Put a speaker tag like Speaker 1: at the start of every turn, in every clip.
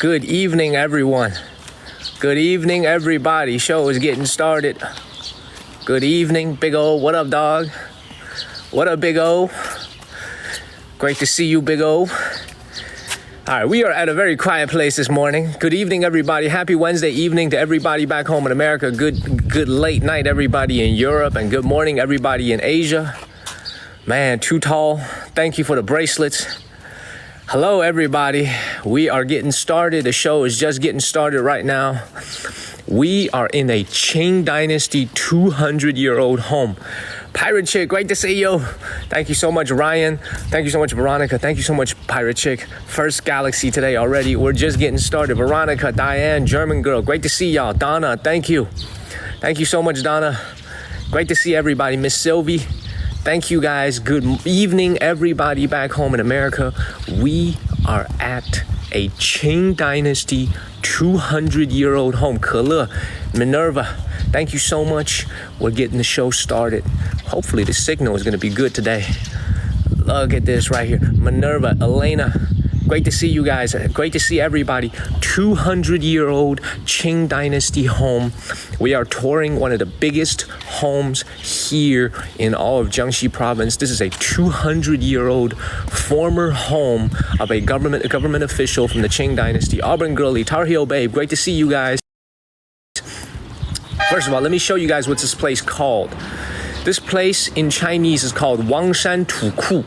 Speaker 1: Good evening, everyone. Good evening, everybody. Show is getting started. Good evening, Big O. What up, dog? What up, Big O? Great to see you, Big O. All right, we are at a very quiet place this morning. Good evening, everybody. Happy Wednesday evening to everybody back home in America. Good late night, everybody in Europe, and good morning, everybody in Asia. Man, too tall. Thank you for the bracelets. Hello, everybody. We are getting started. The show is just getting started right now. We are in a Qing Dynasty 200-year-old home. Pirate Chick, great to see you. Thank you so much, Ryan. Thank you so much, Veronica. Thank you so much, Pirate Chick. First Galaxy today already. We're just getting started. Veronica, Diane, German girl. Great to see y'all. Donna, thank you. Thank you so much, Donna. Great to see everybody. Miss Sylvie. Thank you guys. Good evening, everybody back home in America. We are at a Qing Dynasty 200-year-old home. Kele, Minerva, thank you so much. We're getting the show started. Hopefully the signal is going to be good today. Look at this right here. Minerva, Elena, great to see you guys. Great to see everybody. 200-year-old Qing Dynasty home. We are touring one of the biggest homes here in all of Jiangxi province. This is a 200-year-old former home of a government official from the Qing Dynasty. Auburn Girly, Tar Heel Babe, great to see you guys. First of all, let me show you guys what's this place called. This place in Chinese is called Wangshan Tuku,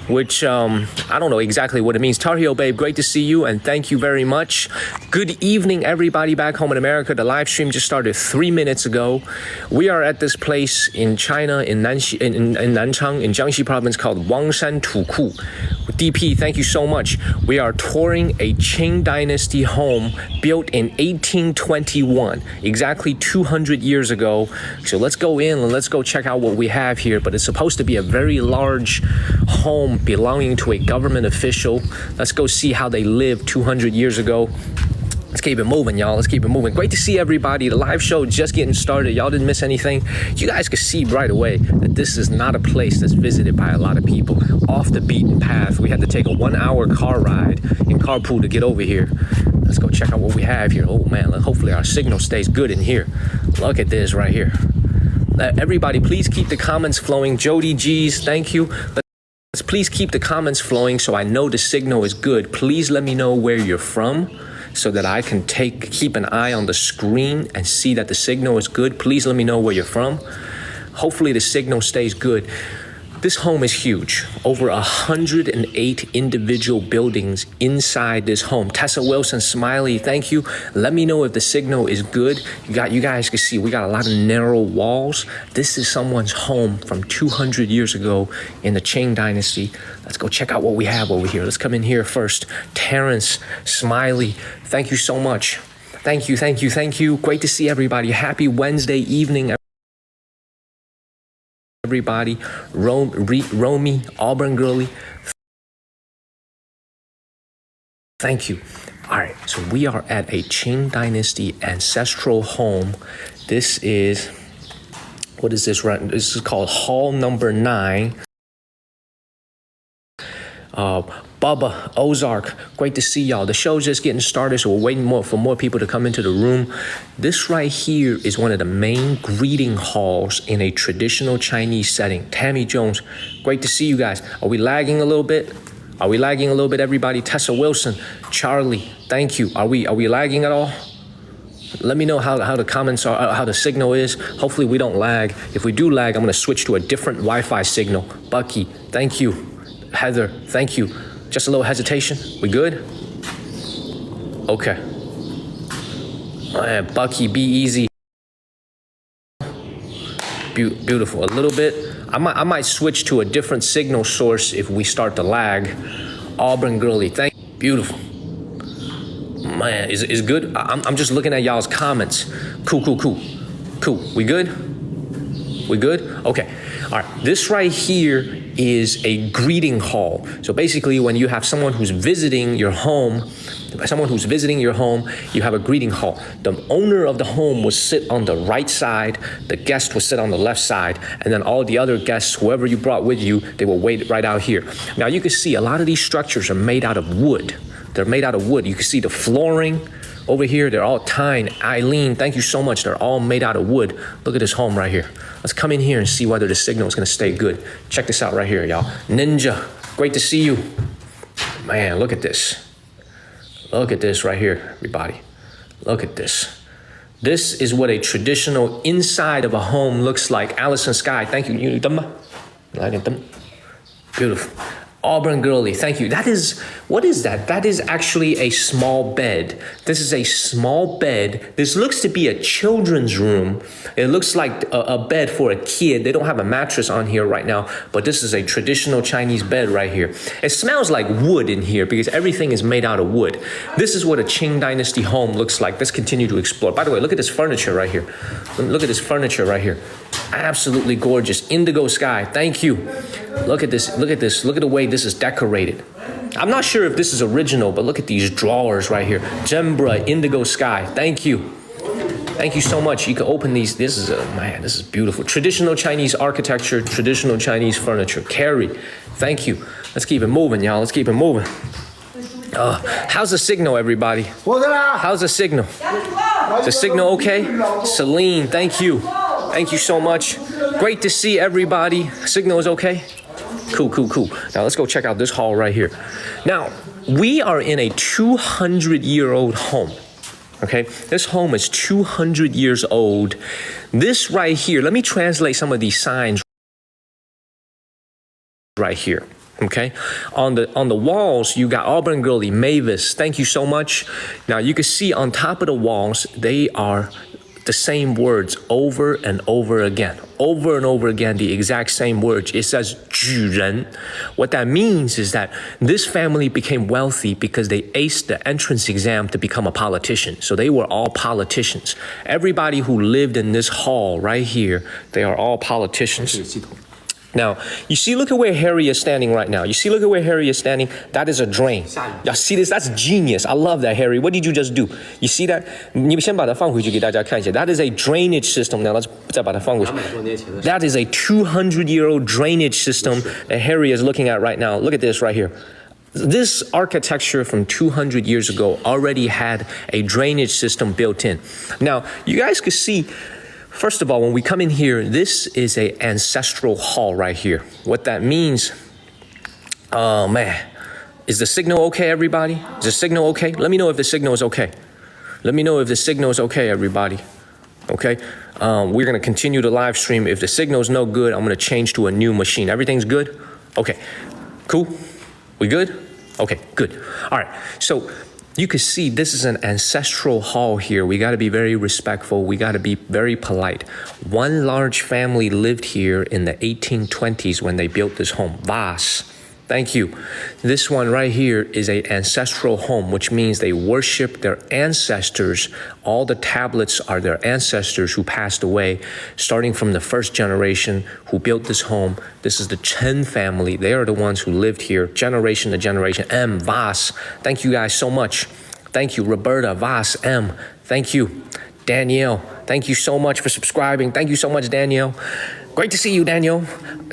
Speaker 1: which I don't know exactly what it means. Tar Heel Babe, great to see you, and thank you very much. Good evening, everybody back home in America. The live stream just started 3 minutes ago. We are at this place in China, in Nanchang, in Jiangxi province, called Wangshan Tuku. DP, thank you so much. We are touring a Qing Dynasty home built in 1821, exactly 200 years ago. So let's go in and let's go check out what we have here. But it's supposed to be a very large home belonging to a government official. Let's go see how they lived 200 years ago. Let's keep it moving, y'all. Let's keep it moving. Great to see everybody. The live show just getting started. Y'all didn't miss anything. You guys can see right away that this is not a place that's visited by a lot of people. Off the beaten path. We had to take a 1-hour car ride in carpool to get over here. Let's go check out what we have here. Oh man, hopefully our signal stays good in here. Look at this right here. Everybody, please keep the comments flowing. Jody G's, thank you. Let's please keep the comments flowing so I know the signal is good. Please let me know where you're from, so that I can keep an eye on the screen and see that the signal is good. Please let me know where you're from. Hopefully the signal stays good. This home is huge. Over 108 individual buildings inside this home. Tessa Wilson, Smiley, thank you. Let me know if the signal is good. You guys can see we got a lot of narrow walls. This is someone's home from 200 years ago in the Qing Dynasty. Let's go check out what we have over here. Let's come in here first. Terrence, Smiley, thank you so much. Thank you, thank you, thank you. Great to see everybody. Happy Wednesday evening, everybody. Romy, Auburn Girly, thank you. All right, so we are at a Qing Dynasty ancestral home. This is, what is this? This is called Hall number 9. Bubba, Ozark, great to see y'all. The show's just getting started, so we're waiting for more people to come into the room. This right here is one of the main greeting halls in a traditional Chinese setting. Tammy Jones, great to see you guys. Are we lagging a little bit? Are we lagging a little bit, everybody? Tessa Wilson, Charlie, thank you. Are we lagging at all? Let me know how the comments are, how the signal is. Hopefully we don't lag. If we do lag, I'm gonna switch to a different Wi-Fi signal. Bucky, thank you. Heather, thank you. Just a little hesitation. We good? Okay. Bucky, be easy. Beautiful. A little bit. I might switch to a different signal source if we start to lag. Auburn Girly, thank you. Beautiful. Man, is good? I'm just looking at y'all's comments. Cool. We good? We good? Okay. All right. This right here is a greeting hall. So basically when you have someone who's visiting your home, you have a greeting hall. The owner of the home will sit on the right side, the guest will sit on the left side, and then all the other guests, whoever you brought with you, they will wait right out here. Now you can see a lot of these structures are made out of wood. They're made out of wood. You can see the flooring over here. They're all tine. Eileen, thank you so much. They're all made out of wood. Look at this home right here. Let's come in here and see whether the signal is going to stay good. Check this out right here, y'all. Ninja, great to see you. Man, look at this. Look at this right here, everybody. Look at this. This is what a traditional inside of a home looks like. Allison Sky, thank you. Beautiful. Auburn Girly, thank you. What is that? That is actually a small bed. This is a small bed. This looks to be a children's room. It looks like a bed for a kid. They don't have a mattress on here right now, but this is a traditional Chinese bed right here. It smells like wood in here because everything is made out of wood. This is what a Qing Dynasty home looks like. Let's continue to explore. By the way, look at this furniture right here. Look at this furniture right here. Absolutely gorgeous. Indigo sky, thank you. Look at this, look at this. Look at the way this is decorated. I'm not sure if this is original, but look at these drawers right here. Gembra, indigo sky, thank you. Thank you so much. You can open these. This is beautiful. Traditional Chinese architecture, traditional Chinese furniture. Carrie, thank you. Let's keep it moving, y'all. Let's keep it moving. How's the signal, everybody? How's the signal? Is the signal okay? Celine, thank you. Thank you so much. Great to see everybody. Signal is okay? Cool. Now let's go check out this hall right here. Now, we are in a 200-year-old home. Okay, this home is 200 years old. This right here, let me translate some of these signs right here. Okay, on the walls, you got Auburn Girly, Mavis, thank you so much. Now you can see on top of the walls, they are the same words over and over again. Over and over again, the exact same words. It says 举人. What that means is that this family became wealthy because they aced the entrance exam to become a politician. So they were all politicians. Everybody who lived in this hall right here, they are all politicians. Now, you see, look at where Harry is standing right now. Look at where Harry is standing. That is a drain. Y'all see this? That's genius. I love that, Harry. What did you just do? You see that? 你先把它放回去给大家看一下. That is a drainage system. Now, let's 再把它放回去. That is a 200-year-old drainage system that Harry is looking at right now. Look at this right here. This architecture from 200 years ago already had a drainage system built in. Now, you guys could see, first of all, when we come in here, this is an ancestral hall right here. What that means, oh man, is the signal okay, everybody? Is the signal okay? Let me know if the signal is okay. Let me know if the signal is okay, everybody. Okay, we're gonna continue the live stream. If the signal is no good, I'm gonna change to a new machine. Everything's good? Okay, cool. We good? Okay, good. All right, so you can see this is an ancestral hall here. We got to be very respectful. We got to be very polite. One large family lived here in the 1820s when they built this home. Vas. Thank you. This one right here is an ancestral home, which means they worship their ancestors. All the tablets are their ancestors who passed away, starting from the first generation who built this home. This is the Chen family. They are the ones who lived here generation to generation. M. Vas. Thank you guys so much. Thank you, Roberta, Vas, M. Thank you. Danielle, thank you so much for subscribing. Thank you so much, Danielle. Great to see you, Danielle.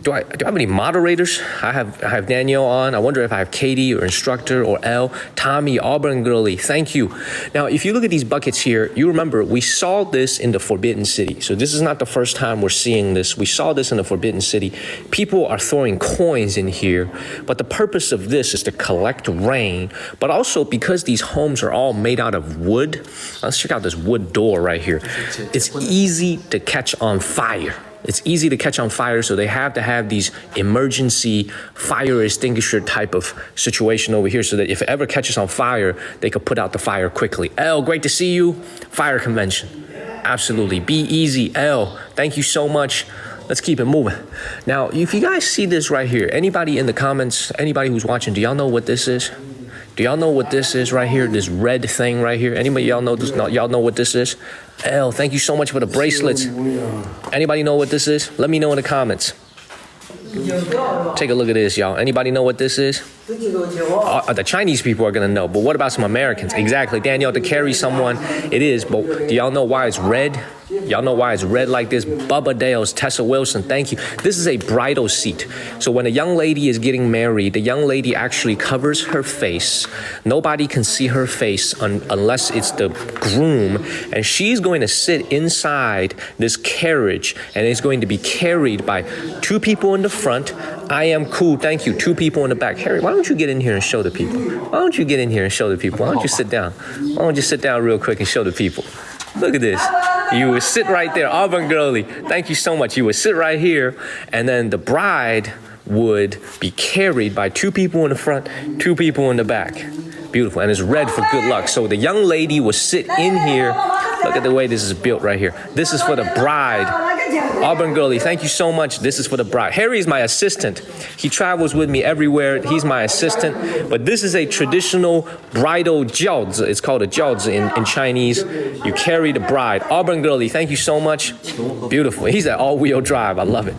Speaker 1: Do I have any moderators? I have Danielle on. I wonder if I have Katie or Instructor or L. Tommy, Auburn Girly, thank you. Now, if you look at these buckets here, you remember we saw this in the Forbidden City. So this is not the first time we're seeing this. We saw this in the Forbidden City. People are throwing coins in here, but the purpose of this is to collect rain, but also because these homes are all made out of wood. Let's check out this wood door right here. It's easy to catch on fire. It's easy to catch on fire, so they have to have these emergency fire extinguisher type of situation over here so that if it ever catches on fire, they could put out the fire quickly. L, great to see you. Fire convention. Absolutely. Be easy. L, thank you so much. Let's keep it moving. Now, if you guys see this right here, anybody in the comments, anybody who's watching, do y'all know what this is? Do y'all know what this is right here? This red thing right here? Anybody y'all know this? Y'all know what this is? L, thank you so much for the bracelets. Anybody know what this is? Let me know in the comments. Take a look at this, y'all. Anybody know what this is? The Chinese people are gonna know, but what about some Americans? Exactly, Danielle, to carry someone, it is, but do y'all know why it's red? Y'all know why it's red like this. Bubba Dale's, Tessa Wilson, thank you. This is a bridal seat. So when a young lady is getting married, the young lady actually covers her face. Nobody can see her face unless it's the groom. And she's going to sit inside this carriage, and it's going to be carried by 2 people in the front. I am cool, thank you. 2 people in the back. Harry, why don't you get in here and show the people? Why don't you get in here and show the people? Why don't you sit down? Why don't you sit down real quick and show the people? Look at this. You would sit right there. Auburn girly, thank you so much. You would sit right here, and then the bride would be carried by 2 people in the front, 2 people in the back. Beautiful, and it's red for good luck. So the young lady would sit in here. Look at the way this is built right here. This is for the bride. Auburn girly, thank you so much. This is for the bride. Harry is my assistant. He travels with me everywhere. He's my assistant. But this is a traditional bridal jiaozi. It's called a jiaozi in Chinese. You carry the bride. Auburn girly, thank you so much. Beautiful. He's at all-wheel drive. I love it.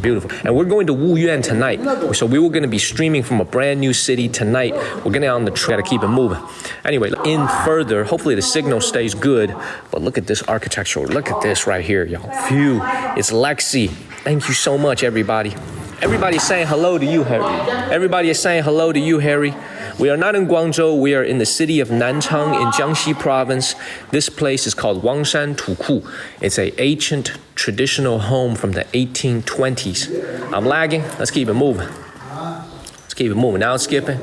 Speaker 1: Beautiful. And we're going to Wuyuan tonight. So we were going to be streaming from a brand new city tonight. We're going to on the track. Got to keep it moving. Anyway, in further, hopefully the signal stays good. But look at this architecture. Look at this right here, y'all. Phew. It's Lexi. Thank you so much, everybody. Everybody's saying hello to you, Harry. Everybody is saying hello to you, Harry. We are not in Guangzhou. We are in the city of Nanchang in Jiangxi province. This place is called Wangshan Tuku. It's an ancient traditional home from the 1820s. I'm lagging. Let's keep it moving. Let's keep it moving. Now it's skipping.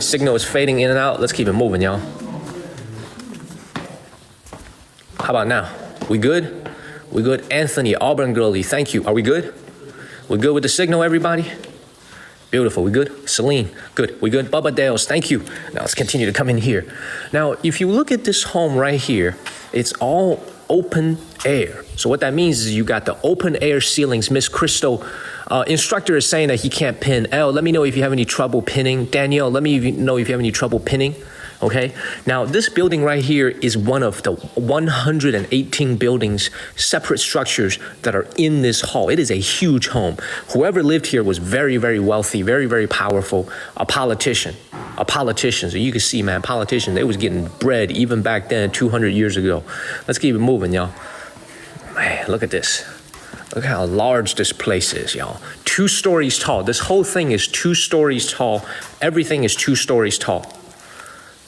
Speaker 1: Signal is fading in and out. Let's keep it moving, y'all. How about now? We good? We good? Anthony, Auburn girly, thank you. Are we good? We good with the signal, everybody? Beautiful. We good? Celine, good. We good? Bubba Dales, thank you. Now let's continue to come in here. Now, if you look at this home right here, it's all open air. So what that means is you got the open air ceilings. Miss Crystal, instructor is saying that he can't pin. Elle, let me know if you have any trouble pinning. Danielle, let me know if you have any trouble pinning. Okay, now this building right here is one of the 118 buildings, separate structures that are in this hall. It is a huge home. Whoever lived here was very, very wealthy, very, very powerful, a politician. So you can see, man, politicians, they was getting bread even back then, 200 years ago. Let's keep it moving, y'all. Man, look at this. Look how large this place is, y'all. 2 stories tall. This whole thing is 2 stories tall. Everything is 2 stories tall.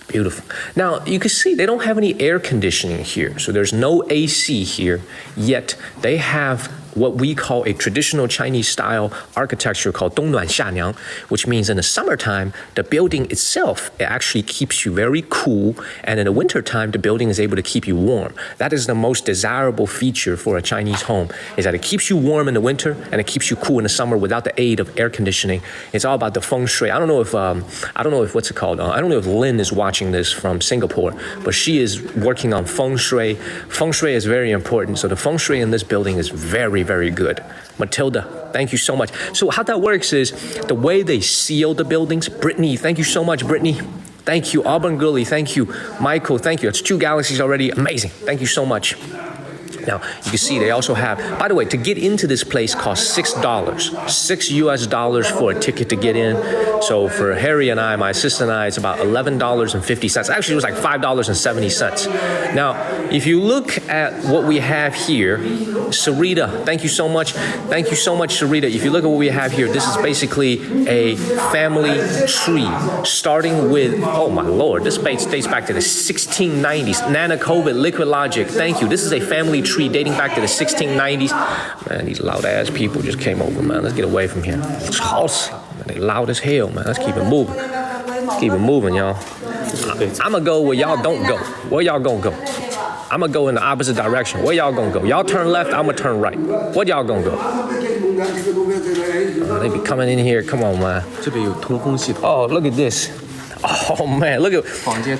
Speaker 1: Beautiful. Now, you can see they don't have any air conditioning here. So there's no AC here, yet they have what we call a traditional Chinese style architecture called 冬暖夏凉, which means in the summertime, the building itself, it actually keeps you very cool. And in the wintertime, the building is able to keep you warm. That is the most desirable feature for a Chinese home, is that it keeps you warm in the winter and it keeps you cool in the summer without the aid of air conditioning. It's all about the feng shui. I don't know if what's it called? I don't know if Lynn is watching this from Singapore, but she is working on feng shui. Feng shui is very important. So the feng shui in this building is very, very good. Matilda, thank you so much. So how that works is the way they seal the buildings. Brittany, thank you so much, Brittany. Thank you. Auburn Gully, thank you. Michael, thank you. It's 2 galaxies already. Amazing. Thank you so much. Now, you can see they also have, by the way, to get into this place costs $6, $6 US for a ticket to get in. So for Harry and I, my assistant and I, it's about $11.50. Actually, it was like $5.70. Now, if you look at what we have here, Sarita, thank you so much. Thank you so much, Sarita. If you look at what we have here, this is basically a family tree, starting with, oh my Lord, this dates back to the 1690s. Nana COVID, Liquid Logic, thank you. This is a family tree dating back to the 1690s. Man, these loud ass people just came over, man. Let's get away from here. It's house. They loud as hell, man. Let's keep it moving. Let's keep it moving, y'all. I'm gonna go where y'all don't go. Where y'all gonna go? I'm gonna go in the opposite direction. Where y'all gonna go? Y'all turn left, I'm gonna turn right. Where y'all gonna go? They be coming in here. Come on, man. Oh, look at this. Oh man, look at,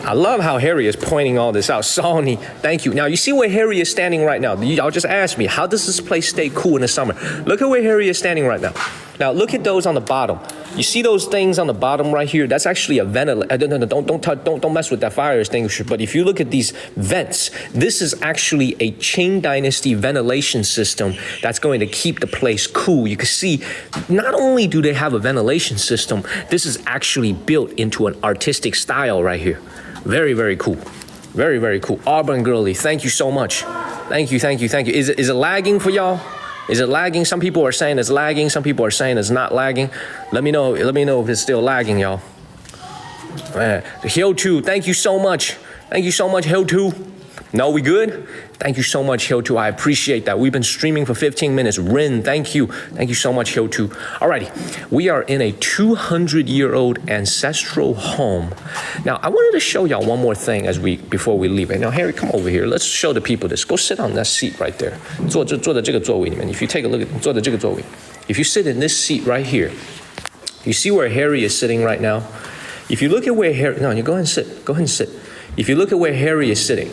Speaker 1: I love how Harry is pointing all this out. Sony, thank you. Now you see where Harry is standing right now. Y'all just asked me, how does this place stay cool in the summer? Look at where Harry is standing right now. Now look at those on the bottom. You see those things on the bottom right here? That's actually a ventilator. Don't mess with that fire extinguisher. But if you look at these vents, this is actually a Qing Dynasty ventilation system that's going to keep the place cool. You can see, not only do they have a ventilation system, this is actually built into an artistic style right here. Very, very cool. Very, very cool. Auburn Girly, thank you so much. Thank you. Is it lagging for y'all? Is it lagging? Some people are saying it's lagging. Some people are saying it's not lagging. Let me know if it's still lagging, y'all. Hyo2, thank you so much. Hyo2. No, we good? Thank you so much, Hyo2. I appreciate that. We've been streaming for 15 minutes. Rin, thank you. Thank you so much, Hyo2. Alrighty, we are in a 200-year-old ancestral home. Now, I wanted to show y'all one more thing before we leave. Now, Harry, come over here. Let's show the people this. Go sit on that seat right there. 坐在这个座位里面. If you take a look at 坐在这个座位. If you sit in this seat right here, you see where Harry is sitting right now? If you look at where Harry, no, you go ahead and sit. If you look at where Harry is sitting,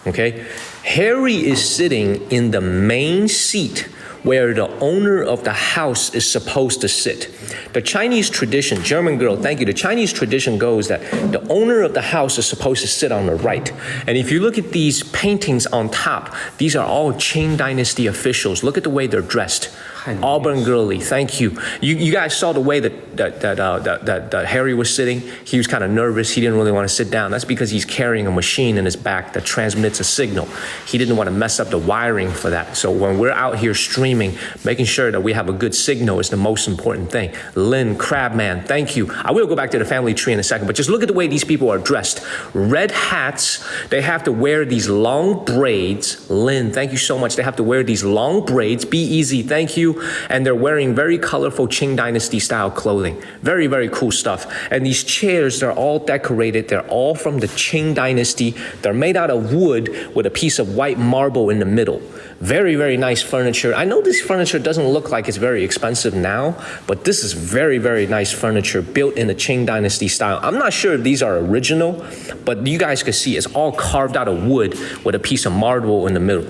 Speaker 1: okay? Harry is sitting in the main seat where the owner of the house is supposed to sit. The Chinese tradition, German girl, thank you. The Chinese tradition goes that the owner of the house is supposed to sit on the right. And if you look at these paintings on top, these are all Qing Dynasty officials. Look at the way they're dressed. Auburn girly, thank you. You guys saw the way that Harry was sitting. He was kind of nervous. He didn't really want to sit down. That's because he's carrying a machine in his back that transmits a signal. He didn't want to mess up the wiring for that. So when we're out here streaming, making sure that we have a good signal is the most important thing. Lynn, Crabman, thank you. I will go back to the family tree in a second, but just look at the way these people are dressed. Red hats. They have to wear these long braids. Lynn, thank you so much. They have to wear these long braids. Be easy, thank you. And they're wearing very colorful Qing Dynasty style clothing. Very, very cool stuff. And these chairs, they're all decorated. They're all from the Qing Dynasty. They're made out of wood with a piece of white marble in the middle. Very, very nice furniture. I know this furniture doesn't look like it's very expensive now, but this is very, very nice furniture built in the Qing Dynasty style. I'm not sure if these are original, but you guys can see it's all carved out of wood with a piece of marble in the middle.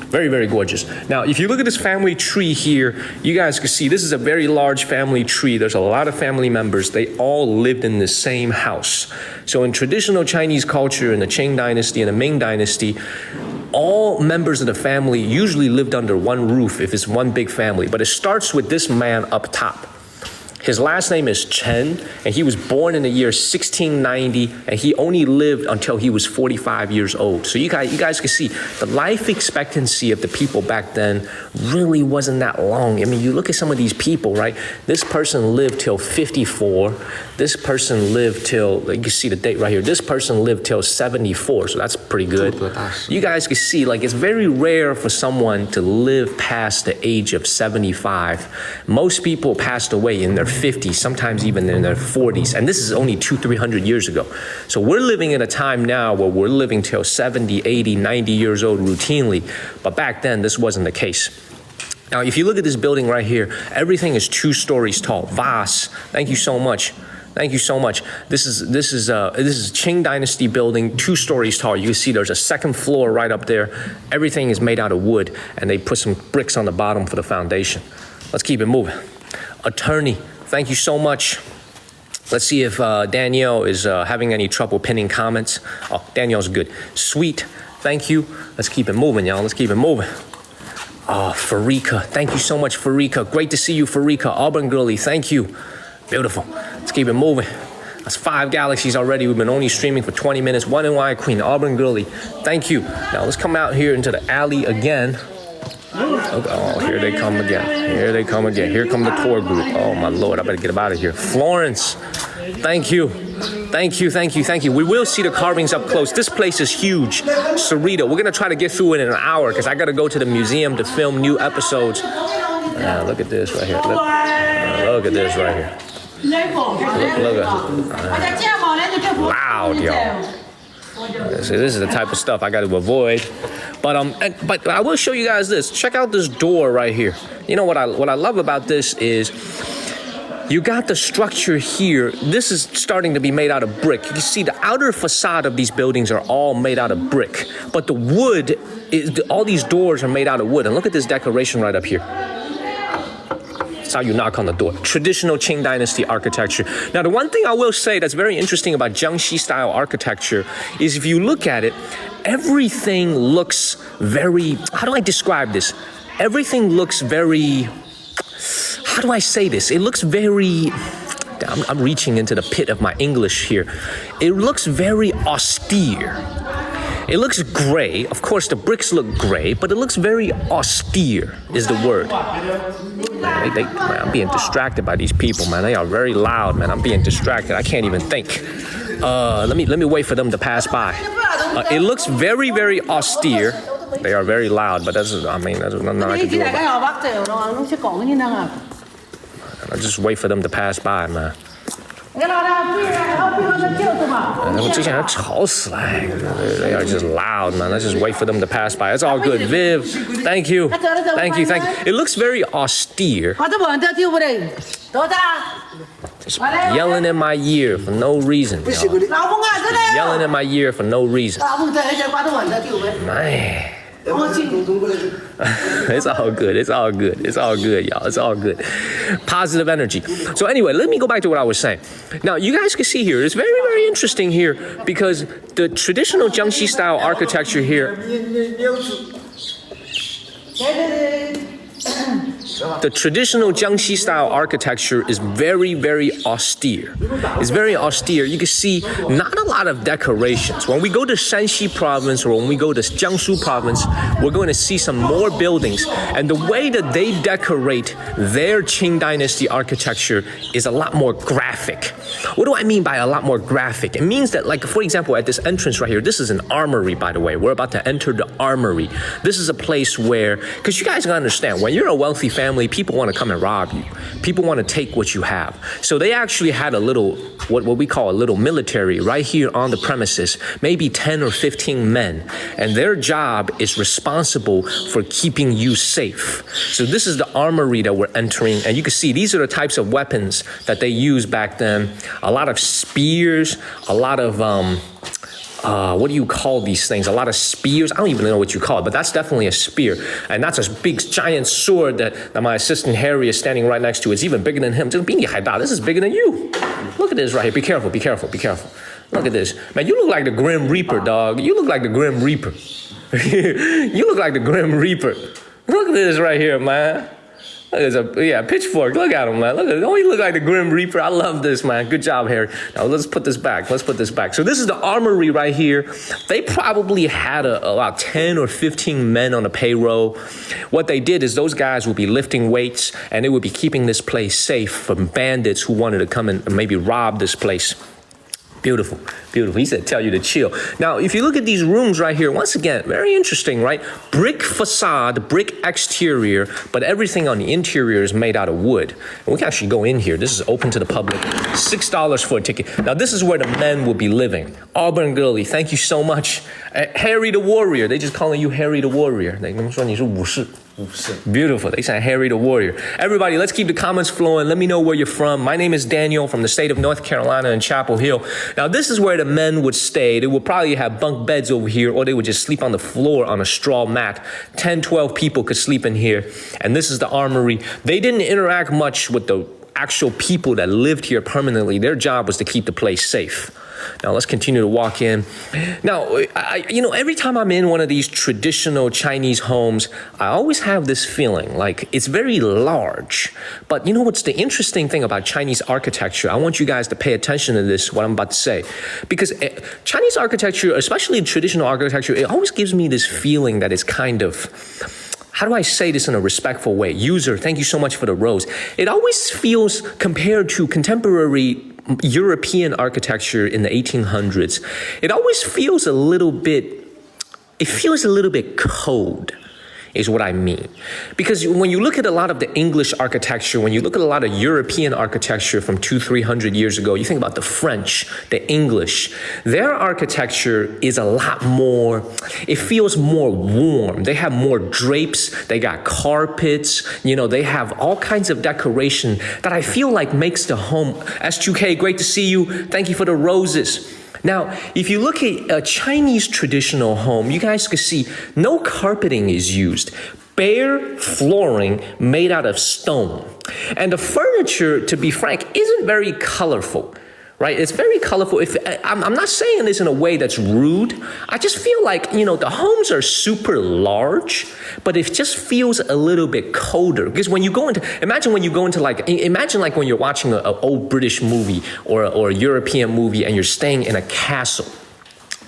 Speaker 1: Very, very gorgeous. Now, if you look at this family tree here, you guys can see this is a very large family tree. There's a lot of family members. They all lived in the same house. So in traditional Chinese culture, in the Qing Dynasty and the Ming Dynasty, all members of the family usually lived under one roof if it's one big family. But it starts with this man up top. His last name is Chen, and he was born in the year 1690, and he only lived until he was 45 years old. So you guys can see the life expectancy of the people back then really wasn't that long. I mean, you look at some of these people, right? This person lived till 54. This person lived till, like you see the date right here, this person lived till 74, so that's pretty good. You guys can see, like, it's very rare for someone to live past the age of 75. Most people passed away in their 50s, sometimes even in their 40s. And this is only 200-300 years ago. So we're living in a time now where we're living till 70, 80, 90 years old routinely. But back then, this wasn't the case. Now, if you look at this building right here, everything is 2 stories tall. Vas, thank you so much. Thank you so much. This is Qing Dynasty building, 2 stories tall. You can see there's a second floor right up there. Everything is made out of wood, and they put some bricks on the bottom for the foundation. Let's keep it moving. Attorney, thank you so much. Let's see if Danielle is having any trouble pinning comments. Oh, Danielle's good. Sweet, thank you. Let's keep it moving, y'all. Let's keep it moving. Oh, Farika, thank you so much, Farika. Great to see you, Farika. Auburn girly, thank you. Beautiful. Let's keep it moving. That's 5 galaxies already. We've been only streaming for 20 minutes. One and Y Queen, Auburn girly, thank you. Now let's come out here into the alley again. Oh, here they come again. Here they come again. Here come the tour group. Oh, my Lord, I better get them out of here. Florence, thank you. Thank you, thank you, thank you. We will see the carvings up close. This place is huge. Sarita, we're going to try to get through it in an hour because I got to go to the museum to film new episodes. Look at this right here. Look at this right here. Look at loud, y'all. So this is the type of stuff I got to avoid. But I will show you guys this. Check out this door right here. You know what I love about this is you got the structure here. This is starting to be made out of brick. You can see the outer facade of these buildings are all made out of brick. But the wood, all these doors are made out of wood. And look at this decoration right up here. That's how you knock on the door. Traditional Qing Dynasty architecture. Now, the one thing I will say that's very interesting about Jiangxi style architecture is if you look at it, everything looks very, how do I describe this? Everything looks very, how do I say this? It looks very, I'm reaching into the pit of my English here. It looks very austere. It looks gray. Of course, the bricks look gray, but it looks very austere is the word. Man, I'm being distracted by these people, man. They are very loud, man. I'm being distracted. I can't even think. Let me wait for them to pass by. It looks very, very austere. They are very loud, but that's nothing I can do about it. I'll just wait for them to pass by, man. 这些人吵死了 They are just loud, man. Let's just wait for them to pass by. It's all good. Viv, thank you. Thank you. It looks very austere. Just yelling in my ear for no reason. Yelling in my ear for no reason. Man. It's all good. It's all good. It's all good, y'all. It's all good. Positive energy. So anyway, let me go back to what I was saying. Now, you guys can see here, it's very, very interesting here because the traditional Jiangxi style architecture here, the traditional Jiangxi style architecture is very, very austere. It's very austere. You can see not a lot of decorations. When we go to Shanxi province or when we go to Jiangsu province, we're going to see some more buildings. And the way that they decorate their Qing dynasty architecture is a lot more graphic. What do I mean by a lot more graphic? It means that, like, for example, at this entrance right here, this is an armory, by the way. We're about to enter the armory. This is a place where, because you guys gotta understand, when you're a wealthy family, people want to come and rob you. People want to take what you have. So they actually had a little, what we call a little military right here on the premises, maybe 10 or 15 men. And their job is responsible for keeping you safe. So this is the armory that we're entering. And you can see these are the types of weapons that they used back then. A lot of spears, a lot of, what do you call these things? A lot of spears. I don't even know what you call it, but that's definitely a spear. And that's a big giant sword that my assistant Harry is standing right next to. It's even bigger than him. This is bigger than you. Look at this right here. Be careful, be careful, be careful. Look at this. Man, you look like the Grim Reaper, dog. You look like the Grim Reaper. You look like the Grim Reaper. Look at this right here, man. There's a pitchfork. Look at him, man. Look at it. Don't he look like the Grim Reaper? I love this, man. Good job, Harry. Now let's put this back. Let's put this back. So this is the armory right here. They probably had about 10 or 15 men on the payroll. What they did is those guys would be lifting weights and they would be keeping this place safe from bandits who wanted to come and maybe rob this place. Beautiful, beautiful. He said, tell you to chill. Now, if you look at these rooms right here, once again, very interesting, right? Brick facade, brick exterior, but everything on the interior is made out of wood. And we can actually go in here. This is open to the public. $6 for a ticket. Now, this is where the men will be living. Auburn Girly, thank you so much. Harry the Warrior. They just calling you Harry the Warrior. Beautiful. They say Harry the Warrior. Everybody, let's keep the comments flowing. Let me know where you're from. My name is Daniel from the state of North Carolina in Chapel Hill. Now, this is where the men would stay. They would probably have bunk beds over here, or they would just sleep on the floor on a straw mat. 10, 12 people could sleep in here. And this is the armory. They didn't interact much with the actual people that lived here permanently. Their job was to keep the place safe. Now, let's continue to walk in. Now, every time I'm in one of these traditional Chinese homes, I always have this feeling like it's very large. But you know what's the interesting thing about Chinese architecture? I want you guys to pay attention to this, what I'm about to say. Because Chinese architecture, especially traditional architecture, it always gives me this feeling that it's kind of, how do I say this in a respectful way? User, thank you so much for the rose. It always feels, compared to contemporary European architecture in the 1800s, it always feels a little bit cold, is what I mean. Because when you look at a lot of the English architecture, when you look at a lot of European architecture from 200-300 years ago, you think about the French, the English, their architecture is a lot more, it feels more warm. They have more drapes, they got carpets, they have all kinds of decoration that I feel like makes the home. S2K, great to see you. Thank you for the roses. Now, if you look at a Chinese traditional home, you guys can see no carpeting is used. Bare flooring made out of stone. And the furniture, to be frank, isn't very colorful. Right? It's very colorful. I'm not saying this in a way that's rude. I just feel like, the homes are super large, but it just feels a little bit colder. Because when you go into, imagine when you're watching an old British movie or a European movie and you're staying in a castle.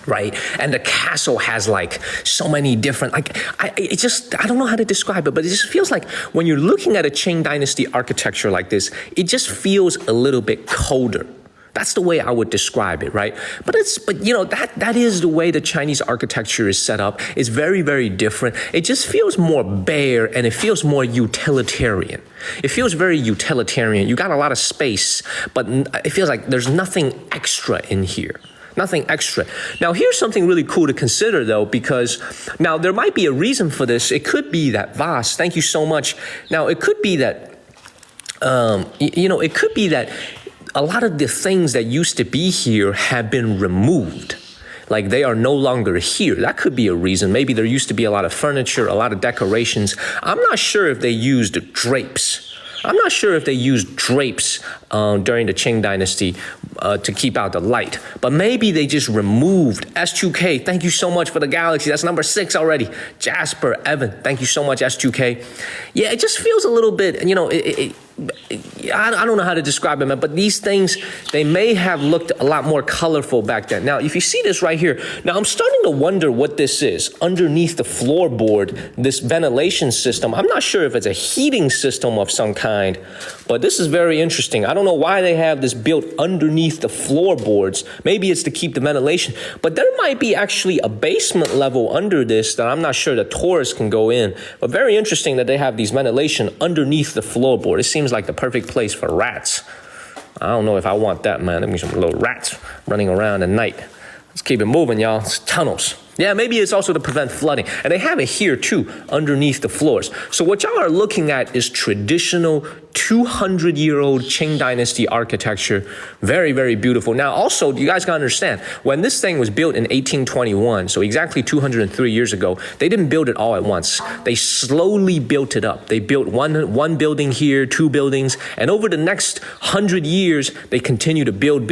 Speaker 1: right? And the castle has like so many different, like, I don't know how to describe it, but it just feels like when you're looking at a Qing Dynasty architecture like this, it just feels a little bit colder. That's the way I would describe it, right? But you know, that is the way the Chinese architecture is set up. It's very, very different. It just feels more bare and it feels more utilitarian. It feels very utilitarian. You got a lot of space, but it feels like there's nothing extra in here. Nothing extra. Now, here's something really cool to consider, though, because now there might be a reason for this. It could be that Vas, thank you so much. Now, it could be that, it could be that a lot of the things that used to be here have been removed. Like they are no longer here. That could be a reason. Maybe there used to be a lot of furniture, a lot of decorations. I'm not sure if they used drapes. I'm not sure if they used drapes during the Qing Dynasty to keep out the light, but maybe they just removed S2K. Thank you so much for the galaxy. That's number 6 already. Jasper, Evan, thank you so much, S2K. Yeah, it just feels a little bit, I don't know how to describe it, man, but these things, they may have looked a lot more colorful back then. Now, if you see this right here, now I'm starting to wonder what this is underneath the floorboard, this ventilation system. I'm not sure if it's a heating system of some kind, but this is very interesting. I don't know why they have this built underneath the floorboards. Maybe it's to keep the ventilation, but there might be actually a basement level under this that I'm not sure that tourists can go in. But very interesting that they have these ventilation underneath the floorboard. It seems like the perfect place for rats. I don't know if I want that, man. There be some little rats running around at night. Let's keep it moving, y'all. It's tunnels. Yeah, maybe it's also to prevent flooding. And they have it here too, underneath the floors. So what y'all are looking at is traditional 200-year-old Qing Dynasty architecture. Very, very beautiful. Now, also, you guys gotta understand, when this thing was built in 1821, so exactly 203 years ago, they didn't build it all at once. They slowly built it up. They built one building here, 2 buildings, and over the next 100 years, they continue to build.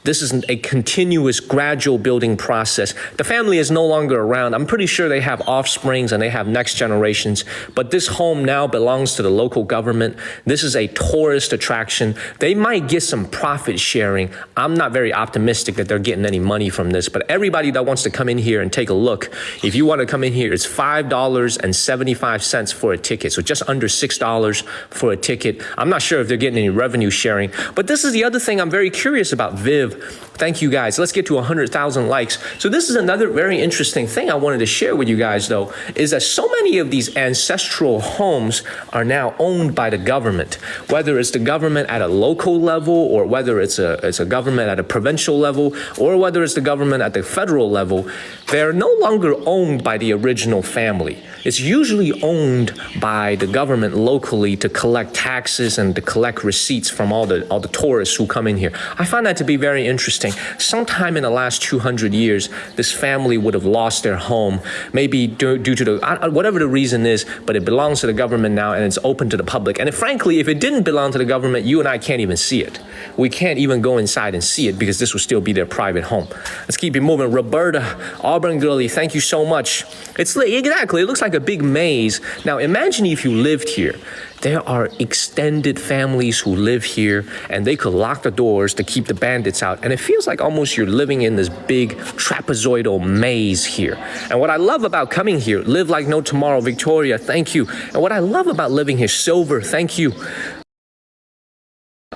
Speaker 1: This is a continuous, gradual building process. The family is no longer around. I'm pretty sure they have offsprings and they have next generations, but this home now belongs to the local government. This is a tourist attraction. They might get some profit sharing. I'm not very optimistic that they're getting any money from this, but everybody that wants to come in here and take a look, if you want to come in here, it's $5.75 for a ticket. So just under $6 for a ticket. I'm not sure if they're getting any revenue sharing, but this is the other thing I'm very curious about, Viv. Thank you guys. Let's get to 100,000 likes. So this is another very interesting thing I wanted to share with you guys, though, is that so many of these ancestral homes are now owned by the government, whether it's the government at a local level or whether it's a government at a provincial level or whether it's the government at the federal level. They're no longer owned by the original family. It's usually owned by the government locally to collect taxes and to collect receipts from all the tourists who come in here. I find that to be very interesting. Sometime in the last 200 years, this family would have lost their home, maybe due to the whatever the reason is, but it belongs to the government now and it's open to the public. And frankly, if it didn't belong to the government, you and I can't even see it. We can't even go inside and see it because this would still be their private home. Let's keep it moving. Roberta, Auburn Girlie, thank you so much. Exactly, it looks like a big maze. Now imagine if you lived here. There are extended families who live here and they could lock the doors to keep the bandits out. And it feels like almost you're living in this big trapezoidal maze here. And what I love about coming here, Live Like No Tomorrow, Victoria, thank you. And what I love about living here, Silver, thank you.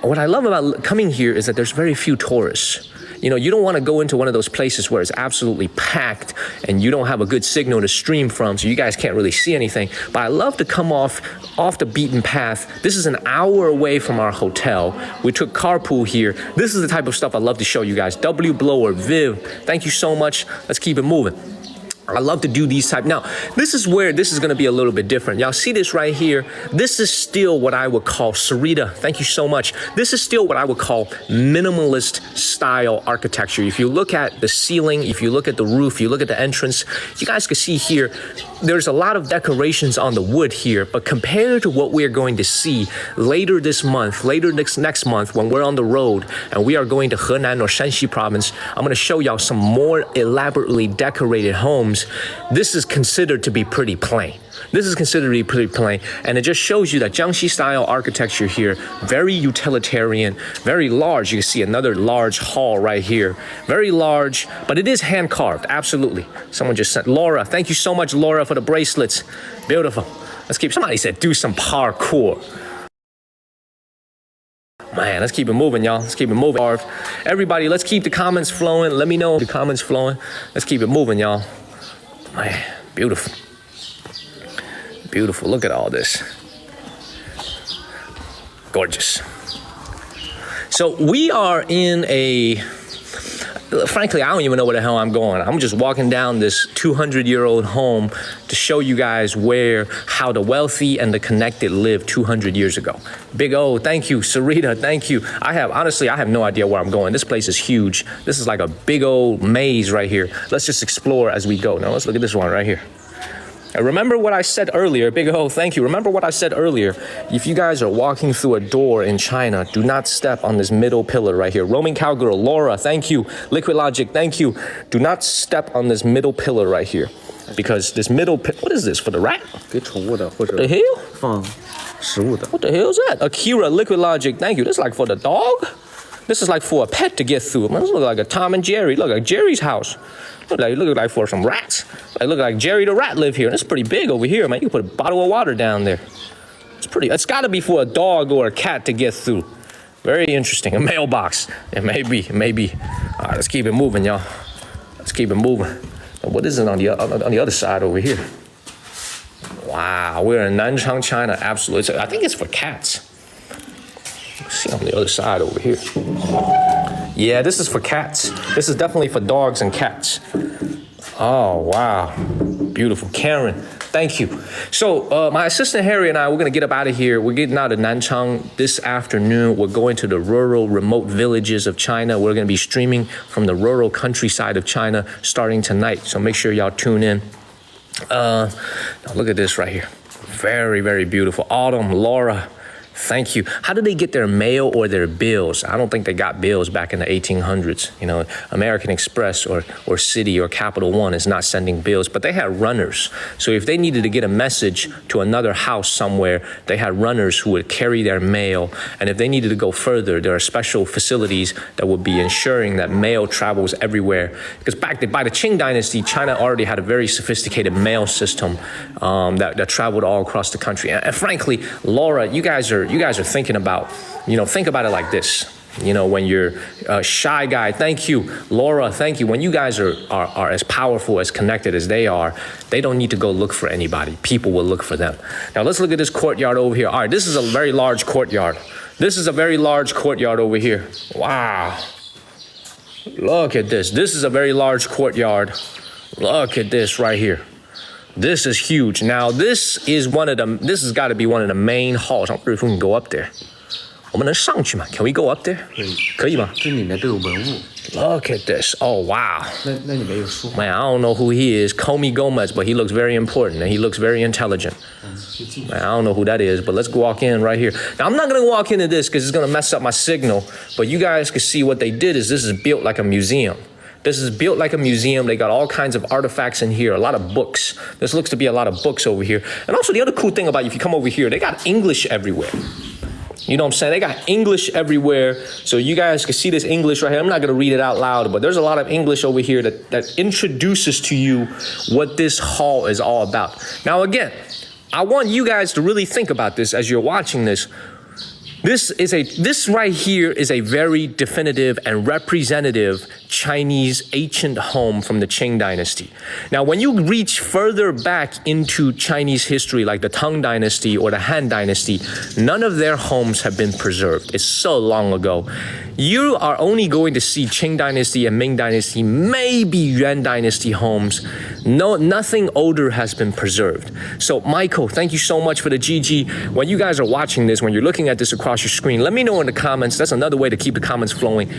Speaker 1: What I love about coming here is that there's very few tourists. You know, you don't want to go into one of those places where it's absolutely packed and you don't have a good signal to stream from, so you guys can't really see anything. But I love to come off the beaten path. This is an hour away from our hotel. We took carpool here. This is the type of stuff I love to show you guys. W Blower, Viv, thank you so much. Let's keep it moving. I love to do these type. Now, this is where this is going to be a little bit different. Y'all see this right here? This is still what I would call, Sarita, thank you so much. This is still what I would call minimalist style architecture. If you look at the ceiling, if you look at the roof, you look at the entrance, you guys can see here, there's a lot of decorations on the wood here, but compared to what we're going to see later this month, later next month when we're on the road and we are going to Henan or Shanxi province, I'm going to show y'all some more elaborately decorated homes homes, this is considered to be pretty plain. This is considered to be pretty plain, and it just shows you that Jiangxi style architecture here, very utilitarian, very large. You can see another large hall right here, very large, but it is hand carved, absolutely. Someone just sent, Laura, thank you so much, Laura, for the bracelets. Beautiful. Let's keep, somebody said do some parkour. Man, let's keep it moving, y'all. Let's keep it moving. Everybody, let's keep the comments flowing. Let me know the comments flowing. Let's keep it moving, y'all. Man, beautiful. Beautiful. Look at all this. Gorgeous. So we are in a, frankly, I don't even know where the hell I'm going. I'm just walking down this 200-year-old home to show you guys how the wealthy and the connected lived 200 years ago. Big O, thank you. Sarita, thank you. Honestly, I have no idea where I'm going. This place is huge. This is like a big old maze right here. Let's just explore as we go. Now let's look at this one right here. Remember what I said earlier, Big O, thank you. Remember what I said earlier. If you guys are walking through a door in China, do not step on this middle pillar right here. Roaming Cowgirl, Laura, thank you. Liquid Logic, thank you. Do not step on this middle pillar right here. Because this middle, what is this, for the rat? What the hell? What the hell is that? Akira, Liquid Logic, thank you. This is like for the dog? This is like for a pet to get through. Man, this looks like a Tom and Jerry. Look like Jerry's house. Look like for some rats. Look like Jerry the rat live here. It's pretty big over here, man. You can put a bottle of water down there. It's gotta be for a dog or a cat to get through. Very interesting. A mailbox. It may be. All right, let's keep it moving, y'all. Let's keep it moving. And what is it on the other side over here? Wow, we're in Nanchang, China. Absolutely. I think it's for cats. Let's see on the other side over here. Yeah, this is for cats. This is definitely for dogs and cats. Oh, wow. Beautiful. Karen, thank you. So my assistant Harry and I, we're going to get up out of here. We're getting out of Nanchang this afternoon. We're going to the rural, remote villages of China. We're going to be streaming from the rural countryside of China starting tonight. So make sure y'all tune in. Now look at this right here. Very, very beautiful. Autumn, Laura, thank you. How did they get their mail or their bills? I don't think they got bills back in the 1800s. You know, American Express or City or Capital One is not sending bills, but they had runners. So if they needed to get a message to another house somewhere, they had runners who would carry their mail. And if they needed to go further, there are special facilities that would be ensuring that mail travels everywhere. Because by the Qing Dynasty, China already had a very sophisticated mail system that traveled all across the country. And frankly, Laura, you guys are thinking about, think about it like this. When you're a shy guy, thank you. Laura, thank you. When you guys are as powerful, as connected as they are, they don't need to go look for anybody. People will look for them. Now let's look at this courtyard over here. All right, this is a very large courtyard. This is a very large courtyard over here. Wow. Look at this. This is a very large courtyard. Look at this right here. This is huge. Now, this has got to be one of the main halls. I wonder if we can go up there. Can we go up there? 可以吗？这里面都有文物。Look at this. Oh, wow. 那里面有书。Man, I don't know who he is. Comey Gomez, but he looks very important and he looks very intelligent. Man, I don't know who that is, but let's walk in right here. Now, I'm not going to walk into this because it's going to mess up my signal, but you guys can see what they did is this is built like a museum. This is built like a museum. They got all kinds of artifacts in here, a lot of books. This looks to be a lot of books over here. And also the other cool thing about if you come over here, they got English everywhere. You know what I'm saying? They got English everywhere. So you guys can see this English right here. I'm not going to read it out loud, but there's a lot of English over here that introduces to you what this hall is all about. Now, again, I want you guys to really think about this as you're watching this. This right here is a very definitive and representative Chinese ancient home from the Qing Dynasty. Now, when you reach further back into Chinese history, like the Tang Dynasty or the Han Dynasty, none of their homes have been preserved. It's so long ago. You are only going to see Qing Dynasty and Ming Dynasty, maybe Yuan Dynasty homes. No, nothing older has been preserved. So, Michael, thank you so much for the GG. When you guys are watching this, when you're looking at this across your screen, let me know in the comments. That's another way to keep the comments flowing.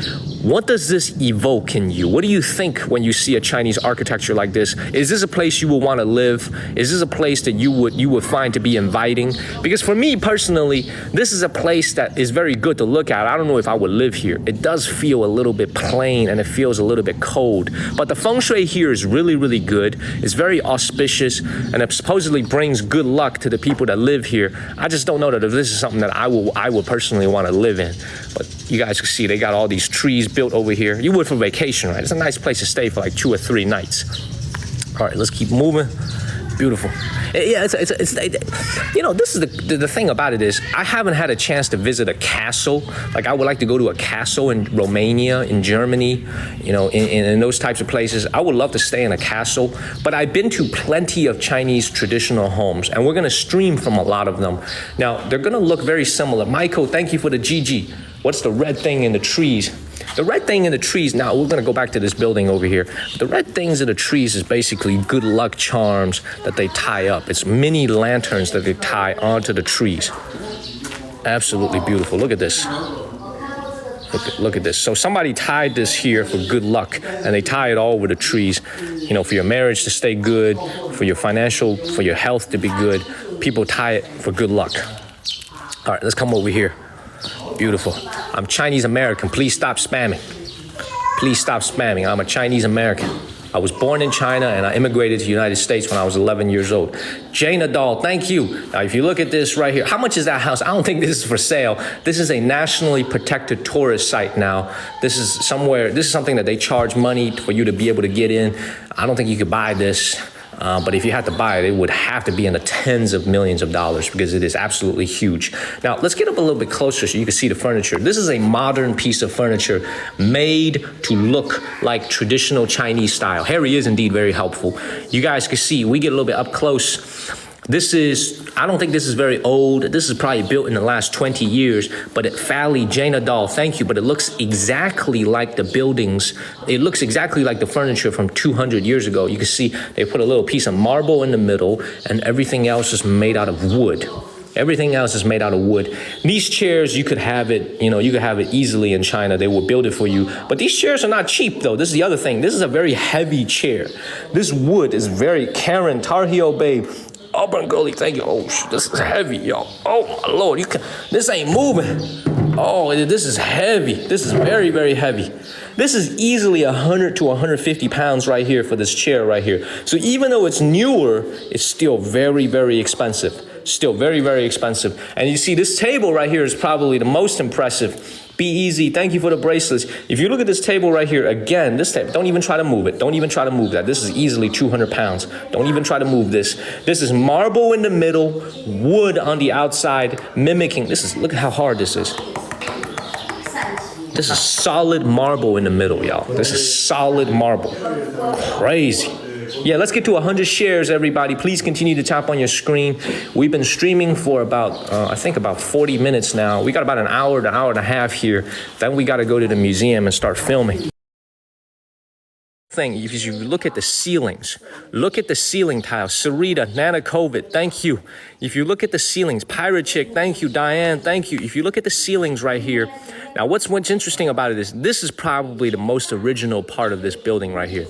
Speaker 1: What does this evoke in you? What do you think when you see a Chinese architecture like this? Is this a place you would want to live? Is this a place that you would find to be inviting? Because for me personally, this is a place that is very good to look at. I don't know if I would live here. here. It does feel a little bit plain and it feels a little bit cold. But the feng shui here is really, really good. It's very auspicious and it supposedly brings good luck to the people that live here. I just don't know that if this is something that I would personally want to live in. But you guys can see they got all these trees built over here. You would for vacation, right? It's a nice place to stay for like 2 or 3 nights. All right, let's keep moving. Beautiful. Yeah, it's you know, this is the thing about it is I haven't had a chance to visit a castle. Like I would like to go to a castle in Romania, in Germany, you know, in those types of places. I would love to stay in a castle, but I've been to plenty of Chinese traditional homes and we're gonna stream from a lot of them. Now, they're gonna look very similar. Michael, thank you for the GG. What's the red thing in the trees? The red thing in the trees, now we're gonna go back to this building over here. The red things in the trees is basically good luck charms that they tie up. It's mini lanterns that they tie onto the trees. Absolutely beautiful, look at this. Look at this. So somebody tied this here for good luck and they tie it all over the trees, you know, for your marriage to stay good, for your financial, for your health to be good. People tie it for good luck. All right, let's come over here. Beautiful. I'm Chinese American. Please stop spamming. Please stop spamming. I'm a Chinese American. I was born in China and I immigrated to the United States when I was 11 years old. Jane Adal, thank you. Now, if you look at this right here, how much is that house? I don't think this is for sale. This is a nationally protected tourist site now. This is something that they charge money for you to be able to get in. I don't think you could buy this. But if you had to buy it, it would have to be in the tens of millions of dollars because it is absolutely huge. Now, let's get up a little bit closer so you can see the furniture. This is a modern piece of furniture made to look like traditional Chinese style. Harry is indeed very helpful. You guys can see, we get a little bit up close. I don't think this is very old. This is probably built in the last 20 years, but Fally, Jane Adal, thank you, but it looks exactly like the buildings. It looks exactly like the furniture from 200 years ago. You can see they put a little piece of marble in the middle and everything else is made out of wood. Everything else is made out of wood. These chairs, you could have it, you know, you could have it easily in China. They will build it for you. But these chairs are not cheap though. This is the other thing. This is a very heavy chair. This wood is very, Karen, Tar Heel Babe, Auburn Gully, thank you. Oh, this is heavy, y'all. Oh, my Lord, this ain't moving. Oh, this is heavy. This is very, very heavy. This is easily 100 to 150 pounds right here for this chair right here. So even though it's newer, it's still very, very expensive. Still very, very expensive. And you see this table right here is probably the most impressive. Be easy, thank you for the bracelets. If you look at this table right here, again, this table, don't even try to move it. Don't even try to move that. This is easily 200 pounds. Don't even try to move this. This is marble in the middle, wood on the outside, mimicking, look at how hard this is. This is solid marble in the middle, y'all. This is solid marble. Crazy. Yeah, let's get to 100 shares, everybody. Please continue to tap on your screen. We've been streaming for about, I think about 40 minutes now. We got about an hour to hour and a half here. Then we got to go to the museum and start filming. If you look at the ceilings, look at the ceiling tiles. Sarita, Nana COVID, thank you. If you look at the ceilings, Pirate Chick, thank you. Diane, thank you. If you look at the ceilings right here, now what's interesting about it is this is probably the most original part of this building right here.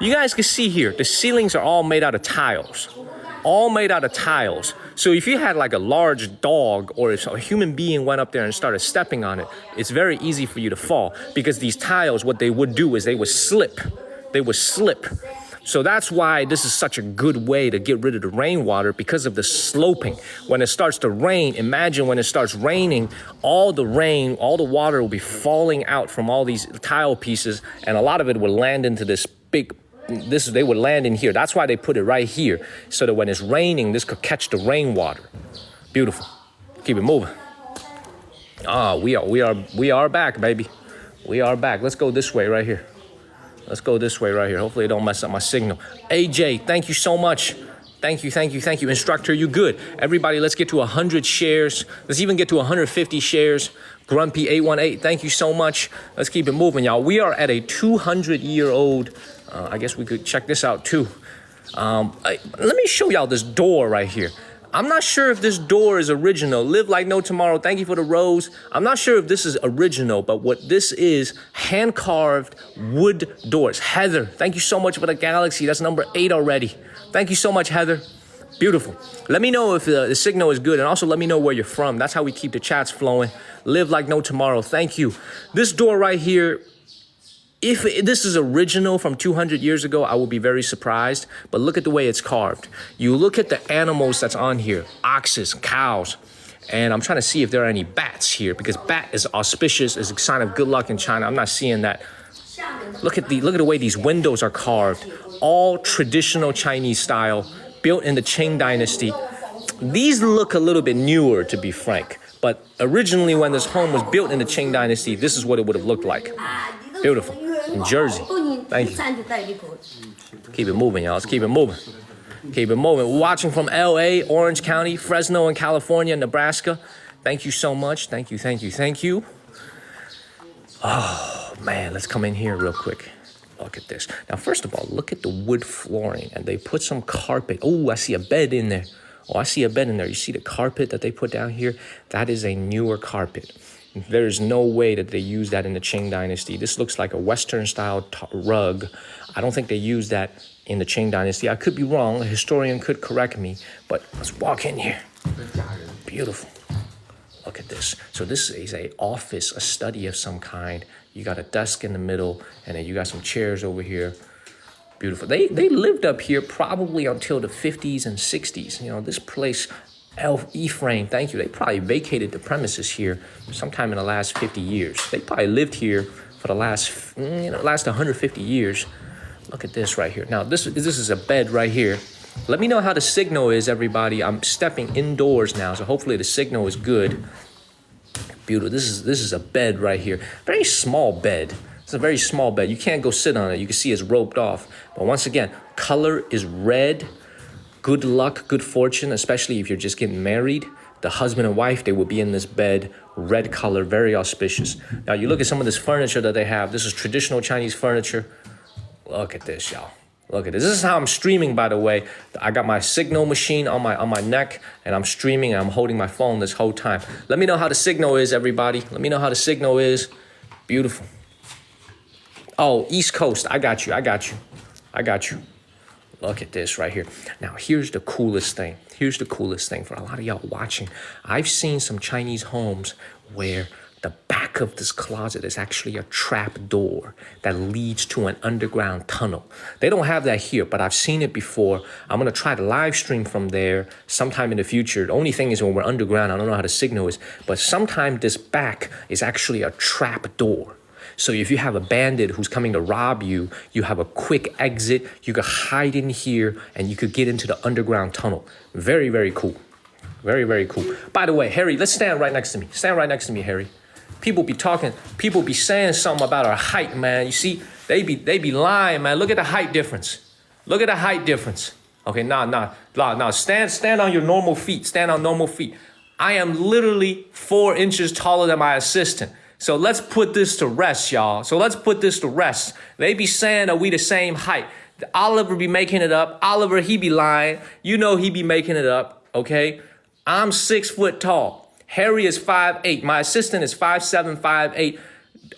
Speaker 1: You guys can see here, the ceilings are all made out of tiles. All made out of tiles. So if you had like a large dog or if a human being went up there and started stepping on it, it's very easy for you to fall because these tiles, what they would do is they would slip. They would slip. So that's why this is such a good way to get rid of the rainwater because of the sloping. When it starts to rain, imagine when it starts raining, all the water will be falling out from all these tile pieces and a lot of it will land into this big they would land in here. That's why they put it right here, so that when it's raining, this could catch the rainwater. Beautiful. Keep it moving. We are back, baby. We are back. Let's go this way right here. Let's go this way right here. Hopefully it don't mess up my signal. AJ, thank you so much. Thank you, thank you, thank you. Instructor, you good. Everybody, let's get to 100 shares. Let's even get to 150 shares. Grumpy818, thank you so much. Let's keep it moving, y'all. We are at a 200-year-old, I guess we could check this out too. Let me show y'all this door right here. I'm not sure if this door is original. Live like no tomorrow. Thank you for the rose. I'm not sure if this is original, but what this is, hand-carved wood doors. Heather, thank you so much for the galaxy. That's number 8 already. Thank you so much, Heather. Beautiful. Let me know if the signal is good, and also let me know where you're from. That's how we keep the chats flowing. Live like no tomorrow. Thank you. This door right here, if this is original from 200 years ago, I will be very surprised. But look at the way it's carved. You look at the animals that's on here, oxes, cows. And I'm trying to see if there are any bats here, because bat is auspicious, is a sign of good luck in China. I'm not seeing that. Look at the way these windows are carved. All traditional Chinese style, built in the Qing dynasty. These look a little bit newer, to be frank. But originally, when this home was built in the Qing dynasty, this is what it would have looked like. Beautiful. In Jersey. Thank you. Keep it moving, y'all. Let's keep it moving. Keep it moving. We're watching from LA, Orange County, Fresno, and California, Nebraska. Thank you so much. Thank you, thank you, thank you. Oh, man, let's come in here real quick. Look at this. Now, first of all, look at the wood flooring, and they put some carpet. Oh, I see a bed in there. Oh, I see a bed in there. You see the carpet that they put down here? That is a newer carpet. There is no way that they use that in the Qing dynasty. This looks like a Western-style rug. I don't think they used that in the Qing dynasty. I could be wrong. A historian could correct me. But let's walk in here. Beautiful. Look at this. So this is an office, a study of some kind. You got a desk in the middle, and then you got some chairs over here. Beautiful. They lived up here probably until the 50s and 60s. You know, this place... Ephraim, thank you. They probably vacated the premises here sometime in the last 50 years. They probably lived here for the last 150 years. Look at this right here. Now, this is a bed right here. Let me know how the signal is, everybody. I'm stepping indoors now, so hopefully the signal is good. Beautiful. This is a bed right here. Very small bed. It's a very small bed. You can't go sit on it. You can see it's roped off. But once again, color is red. Good luck, good fortune, especially if you're just getting married. The husband and wife, they will be in this bed, red color, very auspicious. Now, you look at some of this furniture that they have. This is traditional Chinese furniture. Look at this, y'all. Look at this. This is how I'm streaming, by the way. I got my signal machine on my neck, and I'm streaming, and I'm holding my phone this whole time. Let me know how the signal is, everybody. Let me know how the signal is. Beautiful. Oh, East Coast. I got you. I got you. I got you. Look at this right here. Now, here's the coolest thing. Here's the coolest thing for a lot of y'all watching. I've seen some Chinese homes where the back of this closet is actually a trap door that leads to an underground tunnel. They don't have that here, but I've seen it before. I'm going to try to live stream from there sometime in the future. The only thing is when we're underground, I don't know how the signal is, but sometime this back is actually a trap door. So if you have a bandit who's coming to rob you, you have a quick exit, you could hide in here, and you could get into the underground tunnel. Very, very cool. Very, very cool. By the way, Harry, let's stand right next to me. Stand right next to me, Harry. People be talking, people be saying something about our height, man. You see, they be lying, man. Look at the height difference. Look at the height difference. Okay, nah. Stand on your normal feet. Stand on normal feet. I am literally 4 inches taller than my assistant. So let's put this to rest, y'all. So let's put this to rest. They be saying that we the same height. Oliver be making it up. Oliver, he be lying. You know he be making it up, okay? I'm 6 foot tall. Harry is 5'8". My assistant is 5'7", 5'8".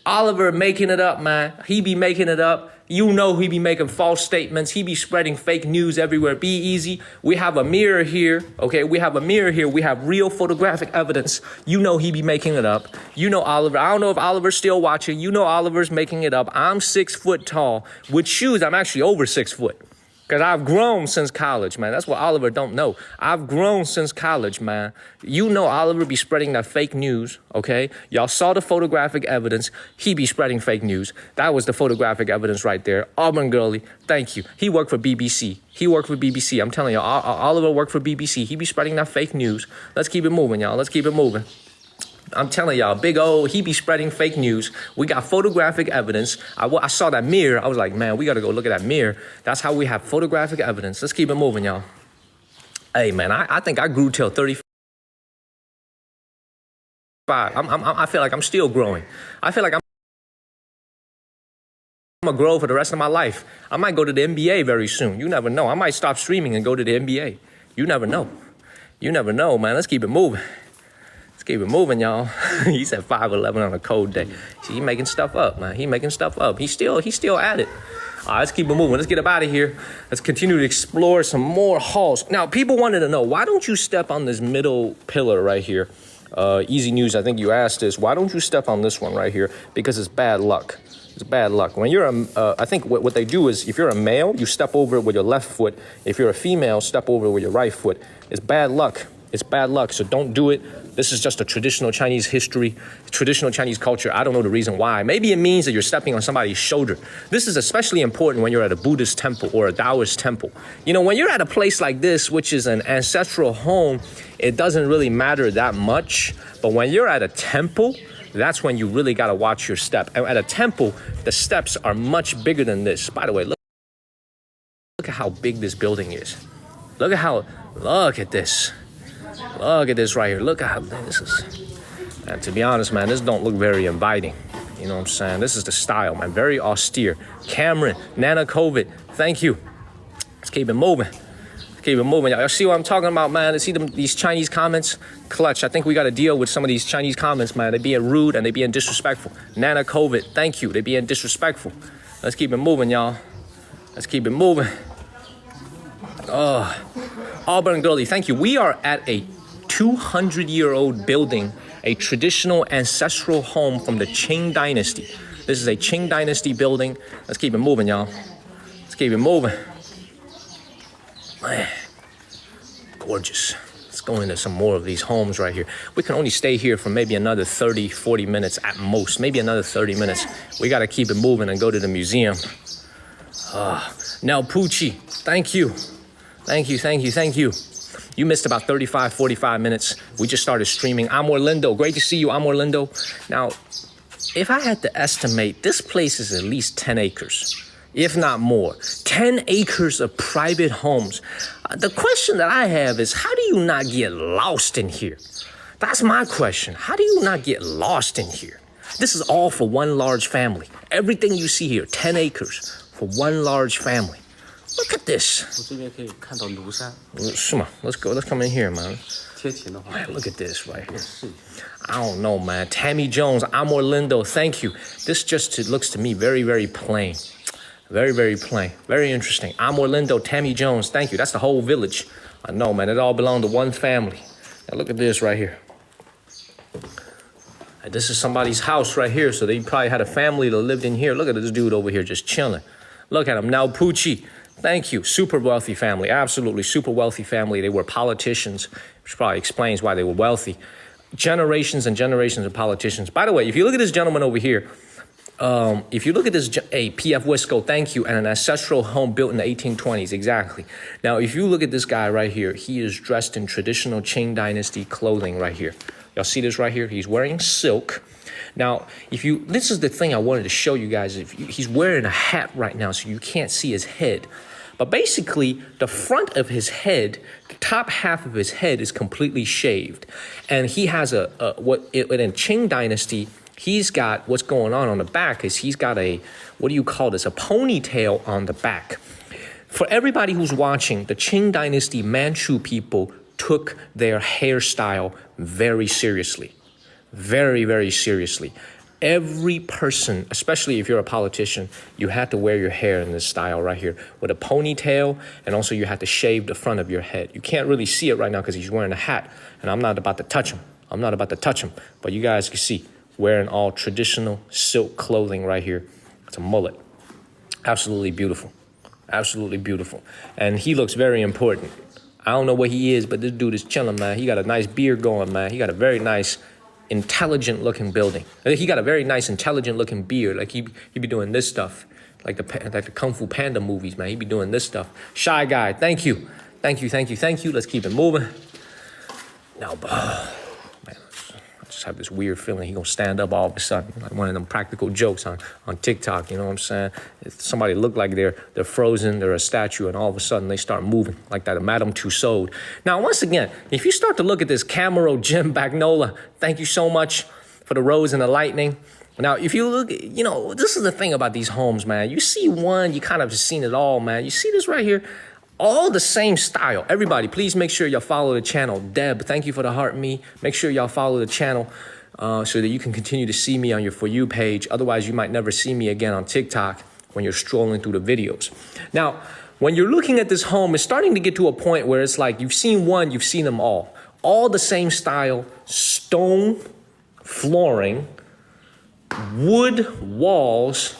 Speaker 1: Oliver making it up, man. He be making it up. You know he be making false statements. He be spreading fake news everywhere. Be easy. We have a mirror here, okay? We have a mirror here. We have real photographic evidence. You know he be making it up. You know Oliver. I don't know if Oliver's still watching. You know Oliver's making it up. I'm 6 foot tall. With shoes, I'm actually over 6 foot. Because I've grown since college, man. That's what Oliver don't know. I've grown since college, man. You know Oliver be spreading that fake news, okay? Y'all saw the photographic evidence. He be spreading fake news. That was the photographic evidence right there. Auburn girly, thank you. He worked for BBC. He worked for BBC. I'm telling you, Oliver worked for BBC. He be spreading that fake news. Let's keep it moving, y'all. Let's keep it moving. I'm telling y'all, big old, he be spreading fake news. We got photographic evidence. I saw that mirror. I was like, man, we got to go look at that mirror. That's how we have photographic evidence. Let's keep it moving, y'all. Hey, man, I think I grew till 35. I feel like I'm still growing. I feel like I'm going to grow for the rest of my life. I might go to the NBA very soon. You never know. I might stop streaming and go to the NBA. You never know. You never know, man. Let's keep it moving. Keep it moving, y'all. He said 5'11" on a cold day. See, he making stuff up, man. He making stuff up. He's still at it. Let's keep it moving. Let's get up out of here. Let's continue to explore some more halls. Now, people wanted to know, why don't you step on this middle pillar right here? Easy News, I think you asked this. Why don't you step on this one right here? Because it's bad luck. It's bad luck. When you're I think what they do is, if you're a male, you step over it with your left foot. If you're a female, step over it with your right foot. It's bad luck. It's bad luck, so don't do it. This is just a traditional Chinese history, traditional Chinese culture. I don't know the reason why. Maybe it means that you're stepping on somebody's shoulder. This is especially important when you're at a Buddhist temple or a Taoist temple. You know, when you're at a place like this, which is an ancestral home, it doesn't really matter that much. But when you're at a temple, that's when you really got to watch your step. And at a temple, the steps are much bigger than this. By the way, look at how big this building is. Look at this. Look at this right here. Look at how big this is. And to be honest, man, this don't look very inviting. You know what I'm saying? This is the style, man. Very austere. Cameron, Nana COVID, thank you. Let's keep it moving. Let's keep it moving. Y'all see what I'm talking about, man? Let's see these Chinese comments. Clutch, I think we got to deal with some of these Chinese comments, man. They being rude and they being disrespectful. Nana COVID, thank you. They being disrespectful. Let's keep it moving, y'all. Let's keep it moving. Auburn Gully, thank you. We are at a 200-year-old building, a traditional ancestral home from the Qing Dynasty. This is a Qing Dynasty building. Let's keep it moving, y'all. Let's keep it moving. Man, gorgeous. Let's go into some more of these homes right here. We can only stay here for maybe another 30, 40 minutes at most. Maybe another 30 minutes. We got to keep it moving and go to the museum. Nel Pucci, thank you. Thank you. You missed about 35, 45 minutes. We just started streaming. I'm Orlando. Great to see you. I'm Orlando. Now, if I had to estimate, this place is at least 10 acres, if not more. 10 acres of private homes. The question that I have is, how do you not get lost in here? That's my question. How do you not get lost in here? This is all for one large family. Everything you see here, 10 acres for one large family. Look at this. Let's go. Let's come in here, man. Man, look at this right here. I don't know, man. Tammy Jones, I'm Orlando. Thank you. This just looks to me very, very plain. Very, very plain. Very interesting. I'm Orlando. Tammy Jones. Thank you. That's the whole village. I know, man. It all belonged to one family. Now look at this right here. And this is somebody's house right here. So they probably had a family that lived in here. Look at this dude over here just chilling. Look at him. Now Pucci. Thank you. Super wealthy family. Absolutely super wealthy family. They were politicians, which probably explains why they were wealthy. Generations and generations of politicians. By the way, if you look at this gentleman over here, if you look at this, P.F. Wisco, thank you, and an ancestral home built in the 1820s, exactly. Now, if you look at this guy right here, he is dressed in traditional Qing Dynasty clothing right here. Y'all see this right here? He's wearing silk. Now, this is the thing I wanted to show you guys. He's wearing a hat right now, so you can't see his head. But basically, the front of his head, the top half of his head is completely shaved. And he has in Qing Dynasty, he's got, what's going on the back is he's got a ponytail on the back. For everybody who's watching, the Qing Dynasty Manchu people took their hairstyle very seriously. Very, very seriously. Every person, especially if you're a politician, you have to wear your hair in this style right here with a ponytail, and also you have to shave the front of your head. You can't really see it right now because he's wearing a hat, and I'm not about to touch him. But you guys can see, wearing all traditional silk clothing right here. It's a mullet. Absolutely beautiful. Absolutely beautiful. And he looks very important. I don't know what he is, but this dude is chilling, man. He got a nice beard going, man. He got a very nice, intelligent looking building. He got a very nice, intelligent looking beard. Like he be doing this stuff, like the Kung Fu Panda movies, man. He be doing this stuff. Shy Guy, thank you. Let's keep it moving. Now, man, I just have this weird feeling he gonna stand up all of a sudden, like one of them practical jokes on TikTok. You know what I'm saying? If somebody look like they're frozen, they're a statue, and all of a sudden they start moving like that. Madame Tussauds. Now, once again, if you start to look at this Camaro Jim Bagnola, thank you so much for the rose and the lightning. Now, if you look, this is the thing about these homes, man. You see one, you kind of just seen it all, man. You see this right here? All the same style. Everybody, please make sure y'all follow the channel. Deb, thank you for the heart me. Make sure y'all follow the channel so that you can continue to see me on your For You page. Otherwise, you might never see me again on TikTok when you're strolling through the videos. Now, when you're looking at this home, it's starting to get to a point where it's like you've seen one, you've seen them all. All the same style, stone flooring, wood walls,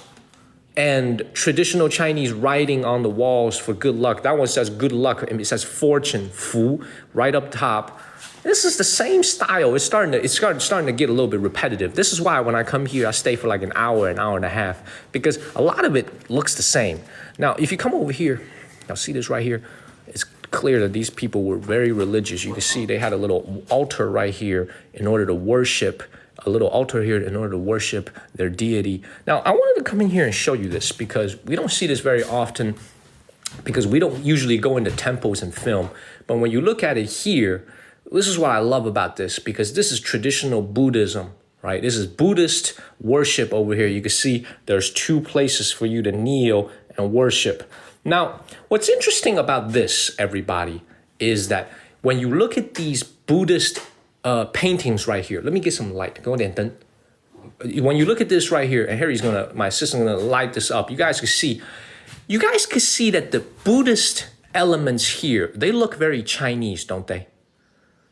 Speaker 1: and traditional Chinese writing on the walls for good luck. That one says good luck, and it says fortune, fu, right up top. This is the same style. It's starting to get a little bit repetitive. This is why when I come here, I stay for like an hour and a half, because a lot of it looks the same. Now, if you come over here, now see this right here, it's clear that these people were very religious. You can see they had a little altar right here in order to worship, a little altar here in order to worship their deity. Now, I wanted to come in here and show you this because we don't see this very often, because we don't usually go into temples and film. But when you look at it here, this is what I love about this, because this is traditional Buddhism, right? This is Buddhist worship over here. You can see there's 2 places for you to kneel and worship. Now, what's interesting about this, everybody, is that when you look at these Buddhist paintings right here, let me get some light. Go ahead. When you look at this right here, and my assistant's gonna light this up, you guys can see that the Buddhist elements here, they look very Chinese, don't they?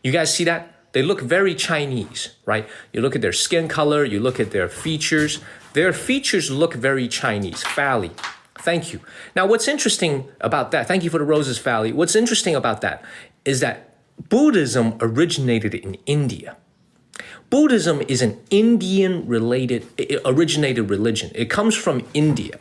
Speaker 1: You guys see that? They look very Chinese, right? You look at their skin color, you look at their features. Their features look very Chinese. Fally. Thank you. Now, what's interesting about that, thank you for the roses, Fally. What's interesting about that is that Buddhism originated in India. Buddhism is an originated religion. It comes from India.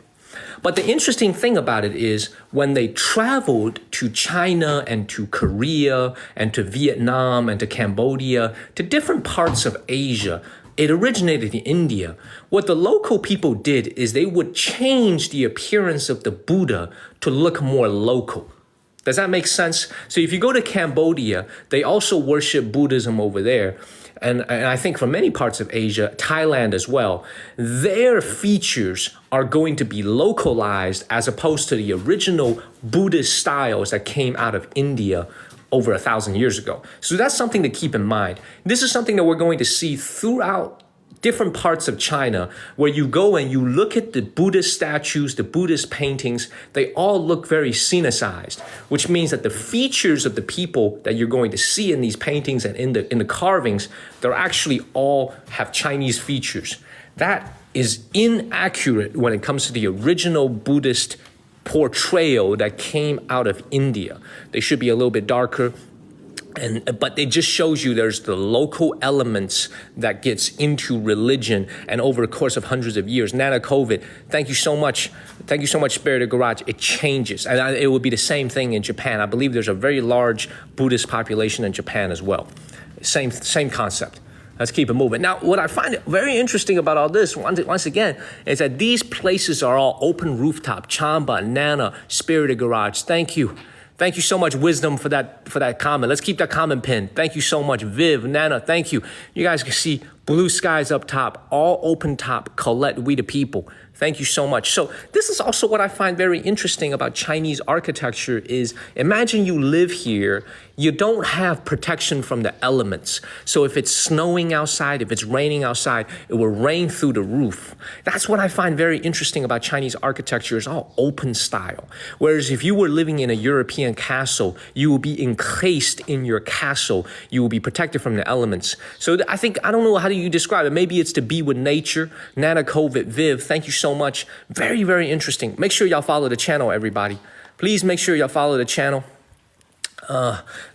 Speaker 1: But the interesting thing about it is when they traveled to China and to Korea and to Vietnam and to Cambodia, to different parts of Asia, it originated in India. What the local people did is they would change the appearance of the Buddha to look more local. Does that make sense? So if you go to Cambodia, they also worship Buddhism over there. And I think from many parts of Asia, Thailand as well, their features are going to be localized as opposed to the original Buddhist styles that came out of India over 1,000 years ago. So that's something to keep in mind. This is something that we're going to see throughout different parts of China, where you go and you look at the Buddhist statues, the Buddhist paintings, they all look very scenicized, which means that the features of the people that you're going to see in these paintings and in the carvings, they're actually all have Chinese features. That is inaccurate when it comes to the original Buddhist portrayal that came out of India. They should be a little bit darker. But it just shows you there's the local elements that gets into religion, and over the course of hundreds of years. Nana COVID, thank you so much. Thank you so much, Spirit of Garage. It changes, and it will be the same thing in Japan. I believe there's a very large Buddhist population in Japan as well. Same concept. Let's keep it moving. Now, what I find very interesting about all this, once again, is that these places are all open rooftop. Chamba, Nana, Spirit of Garage, thank you. Thank you so much, Wisdom, for that comment. Let's keep that comment pinned. Thank you so much, Viv, Nana, thank you. You guys can see blue skies up top, all open top. Colette, we the people. Thank you so much. So this is also what I find very interesting about Chinese architecture is, imagine you live here, you don't have protection from the elements. So if it's snowing outside, if it's raining outside, it will rain through the roof. That's what I find very interesting about Chinese architecture, is all open style. Whereas if you were living in a European castle, you will be encased in your castle. You will be protected from the elements. So I don't know, how do you describe it? Maybe it's to be with nature. Nana COVID, Viv, thank you so much. Very, very interesting. Make sure y'all follow the channel, everybody. Please make sure y'all follow the channel.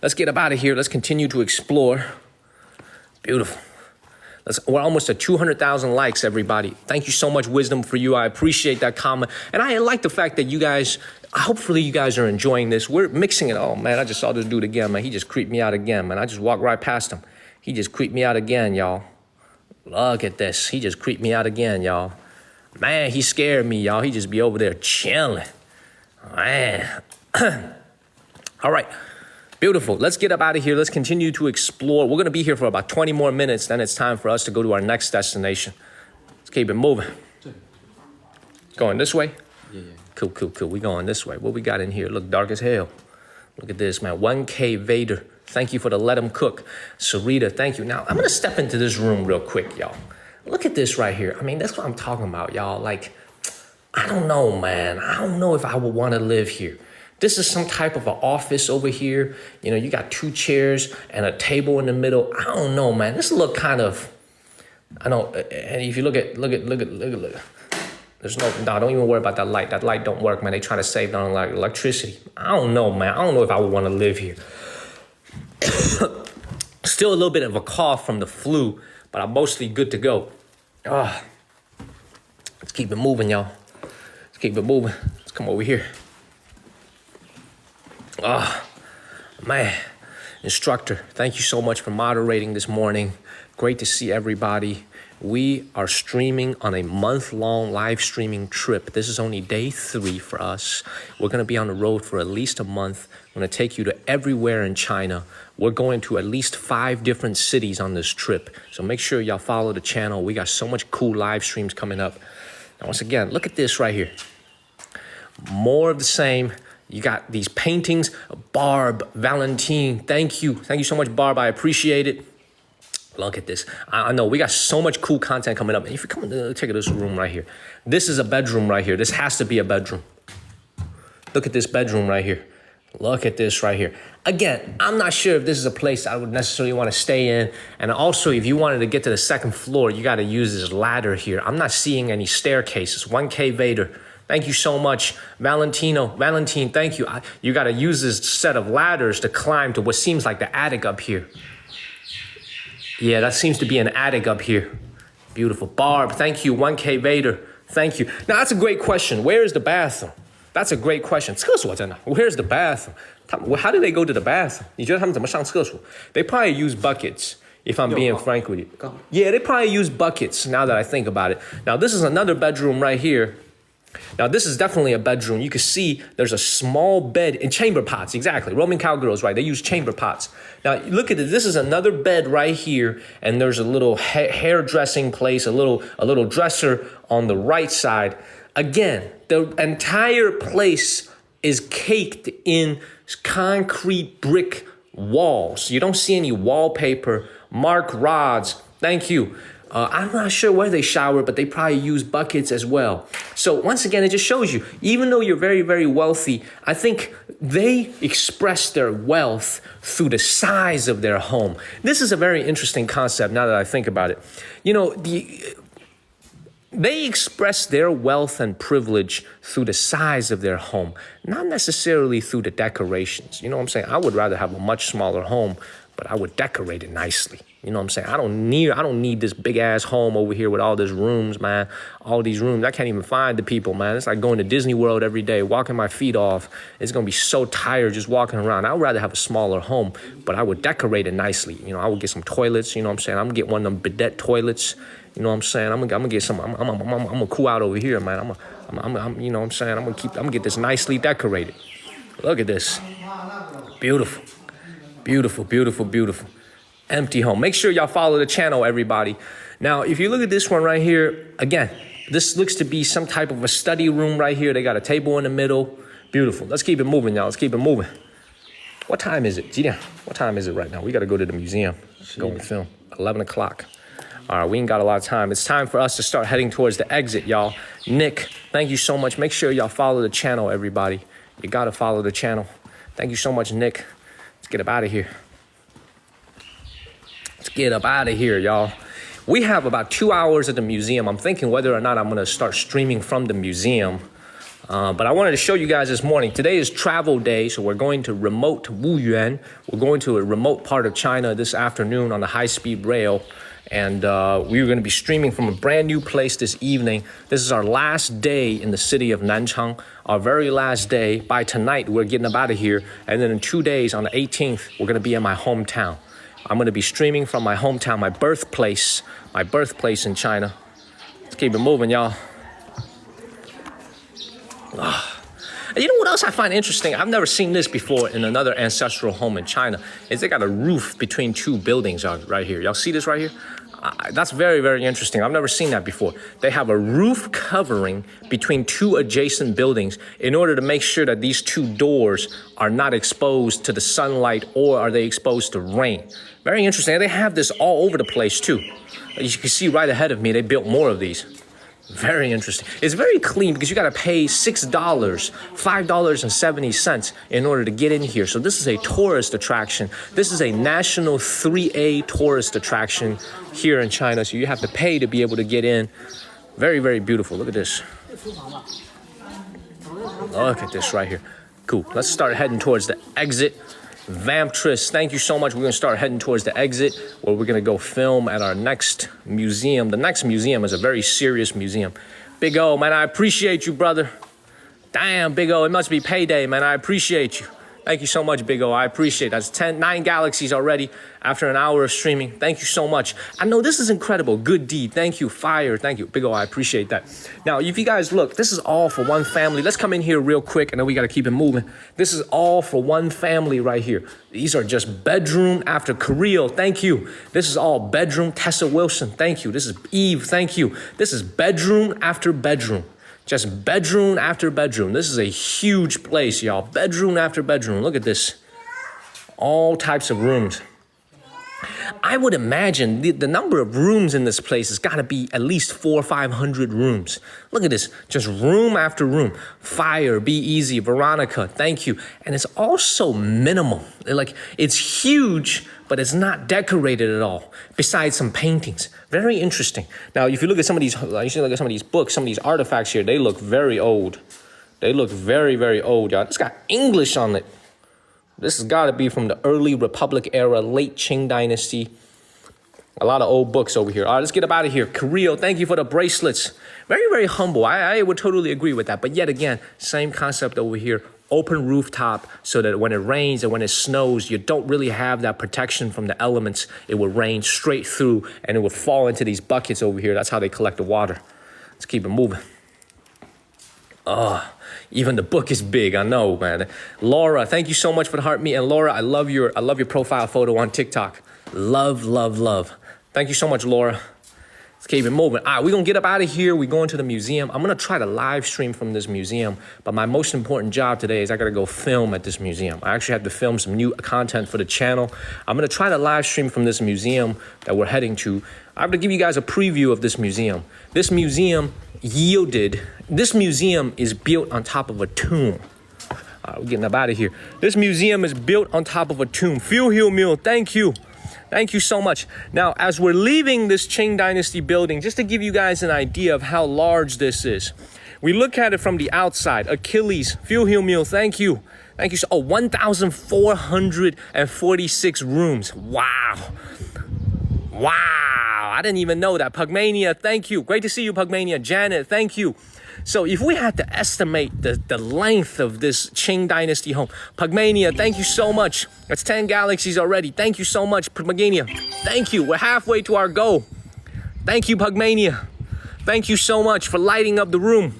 Speaker 1: Let's get up out of here. Let's continue to explore. Beautiful. We're almost at 200,000 likes, everybody. Thank you so much, Wisdom, for you. I appreciate that comment. And I like the fact that you guys, hopefully you guys are enjoying this. We're mixing it. Oh, man, I just saw this dude again, man. He just creeped me out again, man. I just walked right past him. He just creeped me out again, y'all. Look at this. He just creeped me out again, y'all. Man, he scared me, y'all. He just be over there chilling. Man. All right. Beautiful. Let's get up out of here. Let's continue to explore. We're going to be here for about 20 more minutes. Then it's time for us to go to our next destination. Let's keep it moving. Going this way? Yeah. Cool. We going this way. What we got in here? Look dark as hell. Look at this, man. 1K Vader. Thank you for the Let 'em Cook. Sarita, thank you. Now, I'm going to step into this room real quick, y'all. Look at this right here. I mean, that's what I'm talking about, y'all. Like, I don't know, man. I don't know if I would want to live here. This is some type of an office over here. You know, you got 2 chairs and a table in the middle. I don't know, man. This look kind of, I know. And if you look. There's no, don't even worry about that light. That light don't work, man. They trying to save on like electricity. I don't know, man. I don't know if I would want to live here. Still a little bit of a cough from the flu, but I'm mostly good to go. Let's keep it moving, y'all. Let's keep it moving. Let's come over here. Man. Instructor, thank you so much for moderating this morning. Great to see everybody. We are streaming on a month-long live streaming trip. This is only day 3 for us. We're going to be on the road for at least a month. I'm going to take you to everywhere in China. We're going to at least 5 different cities on this trip. So make sure y'all follow the channel. We got so much cool live streams coming up. Now, once again, look at this right here. More of the same. You got these paintings. Barb, Valentine, thank you. Thank you so much, Barb. I appreciate it. Look at this. I know we got so much cool content coming up. If you come to take this room right here, this is a bedroom right here. This has to be a bedroom. Look at this bedroom right here. Look at this right here. Again, I'm not sure if this is a place I would necessarily want to stay in. And also, if you wanted to get to the 2nd floor, you got to use this ladder here. I'm not seeing any staircases. 1K Vader. Thank you so much. Valentine, thank you. You got to use this set of ladders to climb to what seems like the attic up here. Yeah, that seems to be an attic up here. Beautiful. Barb, thank you. 1K Vader, thank you. Now, that's a great question. Where is the bathroom? That's a great question. Where's the bathroom? How do they go to the bathroom? They probably use buckets, if I'm being frank with you. Yeah, they probably use buckets, now that I think about it. Now, this is another bedroom right here. Now, this is definitely a bedroom. You can see there's a small bed in chamber pots. Exactly. Roman cowgirls, right? They use chamber pots. Now, look at it. This is another bed right here, and there's a little hairdressing place, a little dresser on the right side. Again, the entire place is caked in concrete brick walls. You don't see any wallpaper, marked rods. Thank you. I'm not sure where they shower, but they probably use buckets as well. So once again, it just shows you, even though you're very, very wealthy, I think they express their wealth through the size of their home. This is a very interesting concept now that I think about it. You know, they express their wealth and privilege through the size of their home, not necessarily through the decorations. You know what I'm saying? I would rather have a much smaller home, but I would decorate it nicely. You know what I'm saying? I don't need this big ass home over here with all these rooms, man. All these rooms. I can't even find the people, man. It's like going to Disney World every day, walking my feet off. It's going to be so tired just walking around. I would rather have a smaller home, but I would decorate it nicely. You know, I would get some toilets, you know what I'm saying? I'm going to get one of them bidet toilets. You know what I'm saying? I'm gonna get some. I'm gonna cool out over here, man. I'm you know what I'm saying? I'm gonna get this nicely decorated. Look at this. Beautiful. Beautiful, beautiful, beautiful. Empty home. Make sure y'all follow the channel, everybody. Now, if you look at this one right here, again, this looks to be some type of a study room right here. They got a table in the middle. Beautiful. Let's keep it moving, y'all. Let's keep it moving. What time is it? Gina, what time is it right now? We got to go to the museum. Go and film. 11 o'clock. All right, we ain't got a lot of time. It's time for us to start heading towards the exit, y'all. Nick, thank you so much. Make sure y'all follow the channel, everybody. You got to follow the channel. Thank you so much, Nick. Let's get up out of here. Let's get up out of here, y'all. We have about 2 hours at the museum. I'm thinking whether or not I'm going to start streaming from the museum. But I wanted to show you guys this morning. Today is travel day, so we're going to remote Wuyuan. We're going to a remote part of China this afternoon on the high-speed rail. And we're going to be streaming from a brand new place this evening. This is our last day in the city of Nanchang, our very last day. By tonight, we're getting up out of here. And then in 2 days, on the 18th, we're going to be in my hometown. I'm going to be streaming from my hometown, my birthplace in China. Let's keep it moving, y'all. You know what else I find interesting? I've never seen this before in another ancestral home in China, is they got a roof between 2 buildings right here. Y'all see this right here? That's very, very interesting. I've never seen that before. They have a roof covering between 2 adjacent buildings in order to make sure that these 2 doors are not exposed to the sunlight or are they exposed to rain. Very interesting. They have this all over the place too. As you can see right ahead of me, they built more of these. Very interesting. It's very clean because you got to pay $5.70 in order to get in here. So this is a tourist attraction. This is a national 3A tourist attraction here in China. So you have to pay to be able to get in. Very, very beautiful. Look at this. Look at this right here. Cool. Let's start heading towards the exit. Vamptress, thank you so much. We're going to start heading towards the exit where we're going to go film at our next museum. The next museum is a very serious museum. Big O, man, I appreciate you, brother. Damn, Big O, it must be payday, man. I appreciate you. Thank you so much, Big O. I appreciate it. That's 9 galaxies already after an hour of streaming. Thank you so much. I know this is incredible. Good deed. Thank you. Fire. Thank you. Big O, I appreciate that. Now, if you guys look, this is all for one family. Let's come in here real quick, and then we got to keep it moving. This is all for one family right here. These are just bedroom after Korea. Thank you. This is all bedroom. Tessa Wilson. Thank you. This is Eve. Thank you. This is bedroom after bedroom. Just bedroom after bedroom. This is a huge place, y'all. Bedroom after bedroom. Look at this. All types of rooms. I would imagine the number of rooms in this place has got to be at least 400 or 500 rooms. Look at this. Just room after room. Fire, Be Easy, Veronica, thank you. And it's also minimal. Like, it's huge, but it's not decorated at all, besides some paintings. Very interesting. Now, if you look at some of these, books, some of these artifacts here, they look very old. They look very, very old, y'all. It's got English on it. This has got to be from the early Republic era, late Qing Dynasty. A lot of old books over here. All right, let's get up out of here. Korea, thank you for the bracelets. Very, very humble. I would totally agree with that. But yet again, same concept over here. Open rooftop so that when it rains and when it snows, you don't really have that protection from the elements. It will rain straight through and it will fall into these buckets over here. That's how they collect the water. Let's keep it moving. Even the book is big, I know, man. Laura, thank you so much for the heart me. And Laura, I love your profile photo on TikTok. Love, love, love. Thank you so much, Laura. Let's keep it moving. All right, we're going to get up out of here. We're going to the museum. I'm going to try to live stream from this museum. But my most important job today is I got to go film at this museum. I actually have to film some new content for the channel. I'm going to try to live stream from this museum that we're heading to. I have to give you guys a preview of this museum. This museum is built on top of a tomb. All right, we're getting up out of here. This museum is built on top of a tomb. Phil Hill Mill, thank you. Thank you so much. Now, as we're leaving this Qing Dynasty building, just to give you guys an idea of how large this is, we look at it from the outside. Achilles, Phil Hill Mill, thank you. Thank you. 1,446 rooms. Wow. Wow. I didn't even know that. Pugmania, thank you. Great to see you, Pugmania. Janet, thank you. So if we had to estimate the length of this Qing Dynasty home, Pugmania, thank you so much. That's 10 galaxies already. Thank you so much, Pugmania. Thank you. We're halfway to our goal. Thank you, Pugmania. Thank you so much for lighting up the room.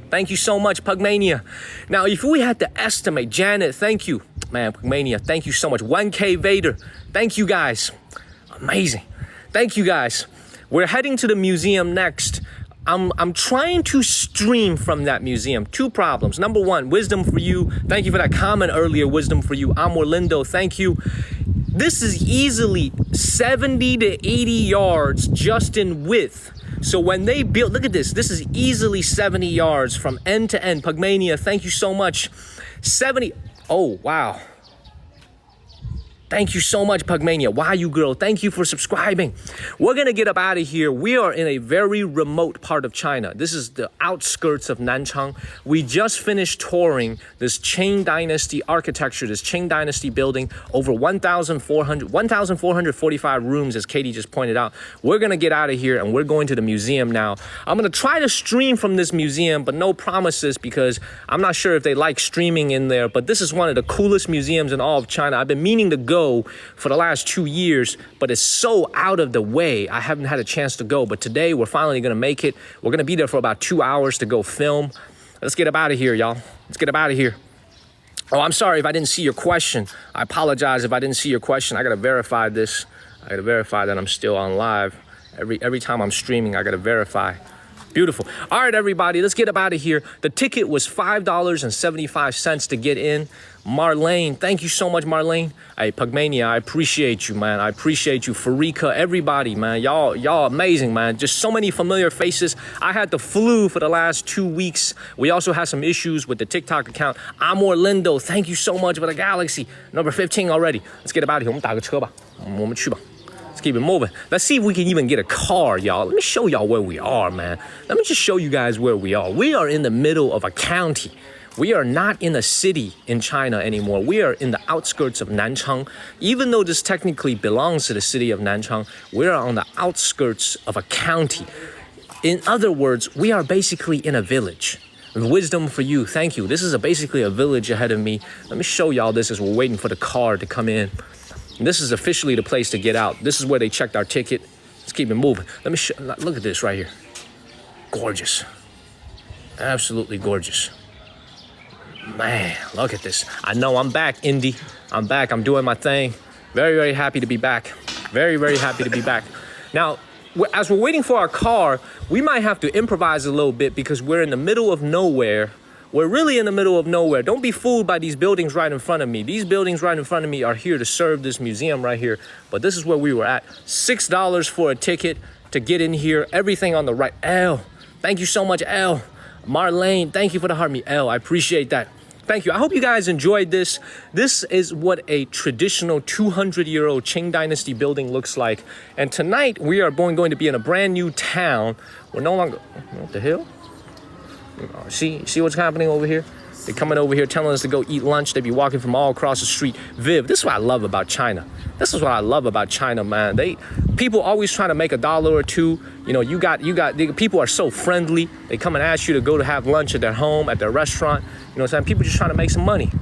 Speaker 1: Thank you so much, Pugmania. Now, if we had to estimate, Janet, thank you. Man, Pugmania, thank you so much. 1K Vader, thank you guys. Amazing. Thank you guys. We're heading to the museum next. I'm trying to stream from that museum. 2 problems. Number 1, wisdom for you. Thank you for that comment earlier, wisdom for you. I'm Orlando, thank you. This is easily 70 to 80 yards just in width. So when they built, look at this. This is easily 70 yards from end to end. Pugmania, thank you so much. 70. Oh, wow. Thank you so much, Pugmania. Why you girl? Thank you for subscribing. We're going to get up out of here. We are in a very remote part of China. This is the outskirts of Nanchang. We just finished touring this Qing Dynasty architecture, this Qing Dynasty building, over 1,445 rooms, as Katie just pointed out. We're going to get out of here and we're going to the museum now. I'm going to try to stream from this museum, but no promises because I'm not sure if they like streaming in there. But this is one of the coolest museums in all of China. I've been meaning to go for the last 2 years, but it's so out of the way. I haven't had a chance to go, but today we're finally going to make it. We're going to be there for about 2 hours to go film. Let's get up out of here, y'all. Let's get up out of here. Oh, I'm sorry if I didn't see your question. I apologize if I didn't see your question. I got to verify this. I got to verify that I'm still on live. Every time I'm streaming, I got to verify. Beautiful. All right, everybody, let's get up out of here. The ticket was $5.75 to get in. Marlene, thank you so much, Marlene. Hey, Pugmania, I appreciate you, man. I appreciate you. Farika, everybody, man. Y'all amazing, man. Just so many familiar faces. I had the flu for the last 2 weeks. We also had some issues with the TikTok account. I'm Orlando. Thank you so much for the Galaxy. Number 15 already. Let's get out of here. 我们打个车吧。我们去吧。Let's keep it moving. Let's see if we can even get a car, y'all. Let me show y'all where we are, man. Let me just show you guys where we are. We are in the middle of a county. We are not in a city in China anymore. We are in the outskirts of Nanchang. Even though this technically belongs to the city of Nanchang, we are on the outskirts of a county. In other words, we are basically in a village. Wisdom for you, thank you. This is basically a village ahead of me. Let me show y'all this as we're waiting for the car to come in. This is officially the place to get out. This is where they checked our ticket. Let's keep it moving. Let me look at this right here. Gorgeous. Absolutely gorgeous. Man, look at this. I know I'm back, Indy. I'm back. I'm doing my thing. Very, very happy to be back. Very, very happy to be back. Now, as we're waiting for our car, we might have to improvise a little bit because we're in the middle of nowhere. We're really in the middle of nowhere. Don't be fooled by these buildings right in front of me. These buildings right in front of me are here to serve this museum right here. But this is where we were at. $6 for a ticket to get in here. Everything on the right. L, thank you so much, L. Marlene, thank you for the heart me. L, I appreciate that. Thank you. I hope you guys enjoyed this. This is what a traditional 200-year-old Qing Dynasty building looks like. And tonight, we are going to be in a brand new town. We're no longer... What the hell? See what's happening over here? They're coming over here telling us to go eat lunch. They be walking from all across the street. Viv, this is what I love about China. This is what I love about China, man. People always trying to make $1 or $2. You know, people are so friendly. They come and ask you to go to have lunch at their home, at their restaurant. You know what I'm saying? People just trying to make some money.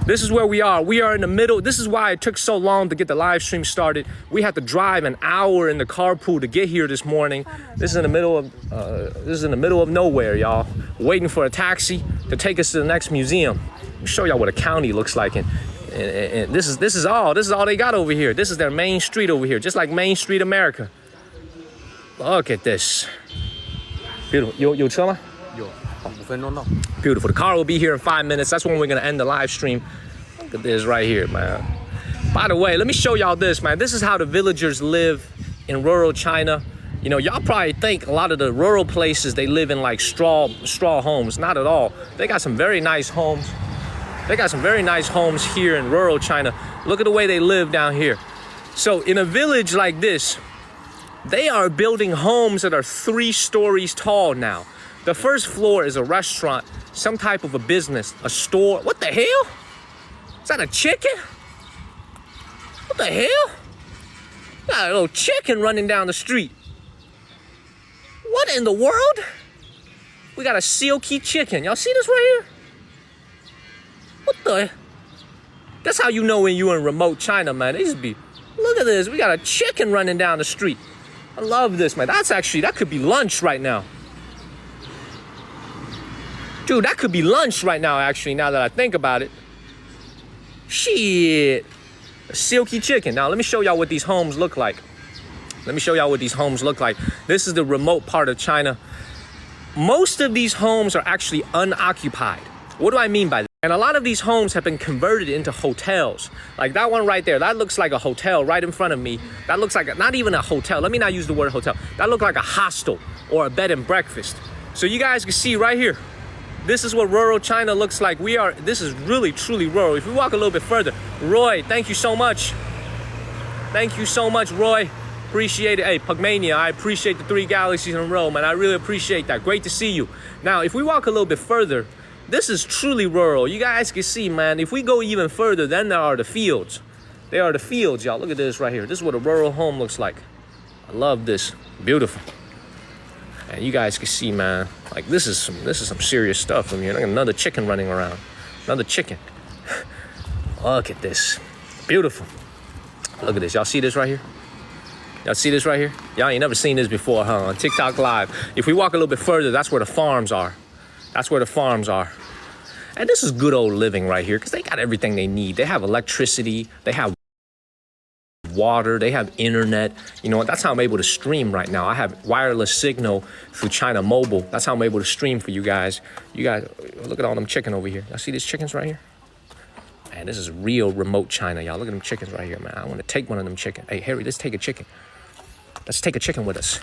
Speaker 1: This is where we are. We are in the middle. This is why it took so long to get the live stream started. We had to drive an hour in the carpool to get here this morning. This is in the middle of nowhere, y'all. Waiting for a taxi to take us to the next museum. Let me show y'all what a county looks like. And this is all they got over here. This is their main street over here, just like Main Street America. Look at this. Beautiful. 有车吗？有，5分钟到。Beautiful. The car will be here in 5 minutes. That's when we're gonna end the live stream. Look at this right here, man. By the way, let me show y'all this, man. This is how the villagers live in rural China. You know, y'all probably think a lot of the rural places, they live in like straw homes. Not at all. They got some very nice homes. They got some very nice homes here in rural China. Look at the way they live down here. So in a village like this, they are building homes that are 3 stories tall now. The first floor is a restaurant, some type of a business, a store. What the hell? Is that a chicken? What the hell? Got a little chicken running down the street. What in the world? We got a silky chicken. Y'all see this right here? What the? That's how you know when you're in remote China, man. They just be, look at this. We got a chicken running down the street. I love this, man. That could be lunch right now. Dude, that could be lunch right now, actually, now that I think about it. Shit. A silky chicken. Now, let me show y'all what these homes look like. This is the remote part of China. Most of these homes are actually unoccupied. What do I mean by that? And a lot of these homes have been converted into hotels. Like that one right there, that looks like a hotel right in front of me. That looks like not even a hotel. Let me not use the word hotel. That looks like a hostel or a bed and breakfast. So you guys can see right here, this is what rural China looks like. This is really, truly rural. If we walk a little bit further, Roy, thank you so much. Thank you so much, Roy. Appreciate it. Hey, Pugmania, I appreciate the 3 galaxies in a row, man. I really appreciate that. Great to see you. Now, if we walk a little bit further, this is truly rural. You guys can see, man, if we go even further, then there are the fields. There are the fields, y'all. Look at this right here. This is what a rural home looks like. I love this. Beautiful. And you guys can see, man, like this is some serious stuff from here. Like another chicken running around. Another chicken. Look at this. Beautiful. Look at this. Y'all see this right here? Y'all see this right here? Y'all ain't never seen this before, huh? On TikTok Live. If we walk a little bit further, that's where the farms are. That's where the farms are. And this is good old living right here because they got everything they need. They have electricity. They have water. They have internet. You know what? That's how I'm able to stream right now. I have wireless signal through China Mobile. That's how I'm able to stream for you guys. You guys, look at all them chicken over here. Y'all see these chickens right here? Man, this is real remote China, y'all. Look at them chickens right here, man. I want to take one of them chickens. Hey, Harry, let's take a chicken. Let's take a chicken with us.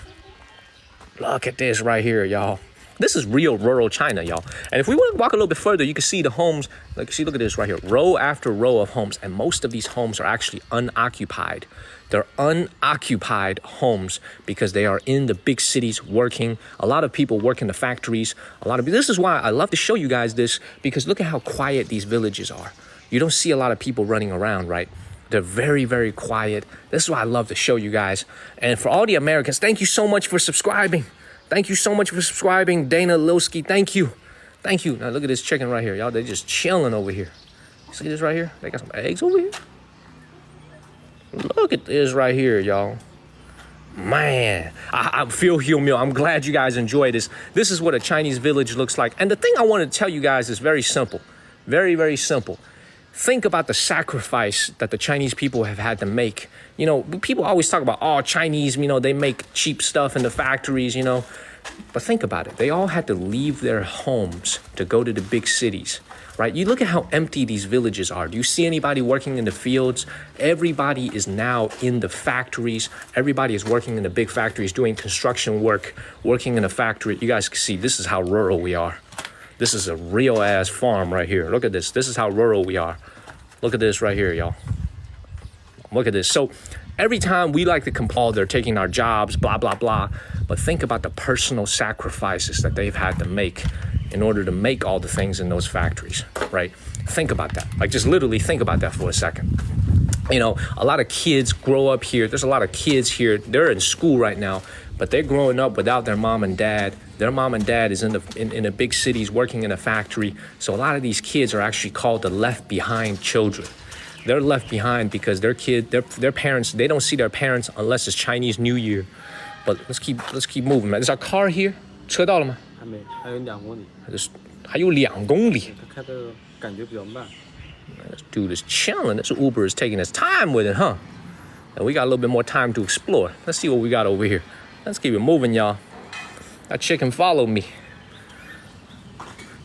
Speaker 1: Look at this right here, y'all. This is real rural China, y'all. And if we want to walk a little bit further, you can see the homes. Like, see, look at this right here. Row after row of homes. And most of these homes are actually unoccupied. They're unoccupied homes because they are in the big cities working. A lot of people work in the factories. This is why I love to show you guys this, because look at how quiet these villages are. You don't see a lot of people running around, right? They're very, very quiet. This is why I love to show you guys. And for all the Americans, thank you so much for subscribing. Thank you so much for subscribing. Dana Lowski, thank you. Thank you. Now look at this chicken right here. Y'all, they're just chilling over here. See this right here? They got some eggs over here. Look at this right here, y'all. Man, I feel humble. I'm glad you guys enjoy this. This is what a Chinese village looks like. And the thing I want to tell you guys is very simple. Very, very simple. Think about the sacrifice that the Chinese people have had to make. You know, people always talk about, oh, Chinese, you know, they make cheap stuff in the factories, you know. But think about it. They all had to leave their homes to go to the big cities, right? You look at how empty these villages are. Do you see anybody working in the fields? Everybody is now in the factories. Everybody is working in the big factories, doing construction work, working in a factory. You guys can see this is how rural we are. This is a real ass farm right here. Look at this. This is how rural we are. Look at this right here, y'all. Look at this. So every time we like to complain, they're taking our jobs, blah, blah, blah. But think about the personal sacrifices that they've had to make in order to make all the things in those factories, right? Think about that. Like, just literally think about that for a second. You know, a lot of kids grow up here. There's a lot of kids here. They're in school right now, but they're growing up without their mom and dad. Their mom and dad is in the big cities working in a factory. So a lot of these kids are actually called the left behind children. They're left behind because their parents, they don't see their parents unless it's Chinese New Year. But let's keep moving, man. Is our car here? 车到了吗？还没，还有2公里。还有2公里。它开的感觉比较慢。This dude is chilling. This Uber is taking his time with it, huh? And we got a little bit more time to explore. Let's see what we got over here. Let's keep it moving, y'all. That chicken followed me.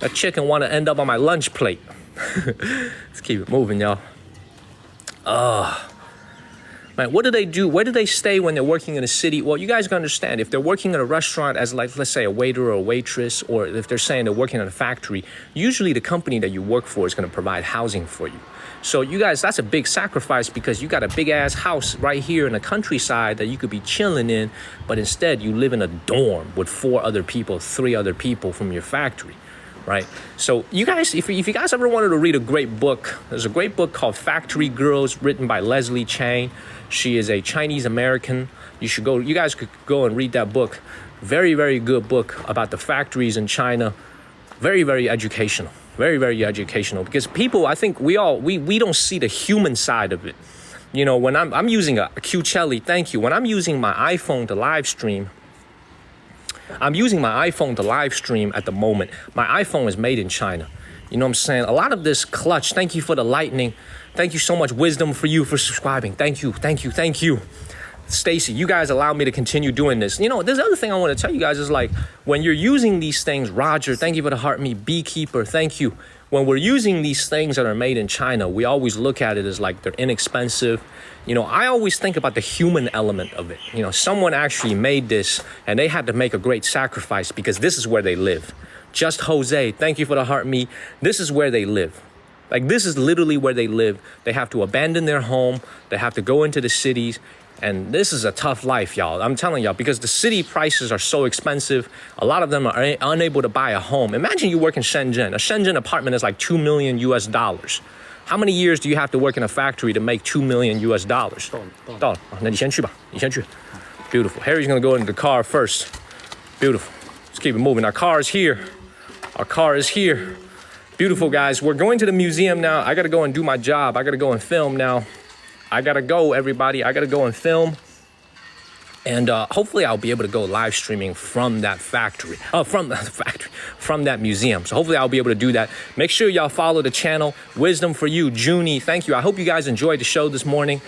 Speaker 1: That chicken want to end up on my lunch plate. Let's keep it moving, y'all. Man, what do they do? Where do they stay when they're working in a city? Well, you guys can understand, if they're working in a restaurant as, like, let's say a waiter or a waitress, or if they're saying they're working in a factory, usually the company that you work for is going to provide housing for you. So you guys, that's a big sacrifice, because you got a big ass house right here in the countryside that you could be chilling in, but instead you live in a dorm with 4 other people, 3 other people from your factory. Right? So you guys, if you guys ever wanted to read a great book, there's a great book called Factory Girls, written by Leslie Chang. She is a Chinese American. You guys could go and read that book. Very, very good book about the factories in China. Very, very educational. Very, very educational, because people, I think we don't see the human side of it. You know, when I'm using a Qcelli, thank you. When I'm using my iPhone to live stream, I'm using my iPhone to live stream at the moment. My iPhone is made in China. You know what I'm saying? A lot of this clutch, thank you for the lightning. Thank you so much, Wisdom, for you for subscribing. Thank you, thank you, thank you. Stacy, you guys allow me to continue doing this. You know, there's other thing I want to tell you guys is, like, when you're using these things, Roger, thank you for the heart me, Beekeeper, thank you. When we're using these things that are made in China, we always look at it as like they're inexpensive. You know, I always think about the human element of it. You know, someone actually made this and they had to make a great sacrifice because this is where they live. Just Jose, thank you for the heart me. This is where they live. Like, this is literally where they live. They have to abandon their home. They have to go into the cities. And this is a tough life, y'all. I'm telling y'all, because the city prices are so expensive. A lot of them are unable to buy a home. Imagine you work in Shenzhen. A Shenzhen apartment is like $2 million US. How many years do you have to work in a factory to make $2 million US? 到了，那你先去吧，你先去。Beautiful. Harry's gonna go into the car first. Beautiful. Let's keep it moving. Our car is here. Our car is here. Beautiful, guys. We're going to the museum now. I gotta go and do my job. I gotta go and film now. I gotta go, everybody. I gotta go and film. And hopefully I'll be able to go live streaming from that factory. From that museum. So hopefully I'll be able to do that. Make sure y'all follow the channel. Wisdom for you, Junie. Thank you. I hope you guys enjoyed the show this morning.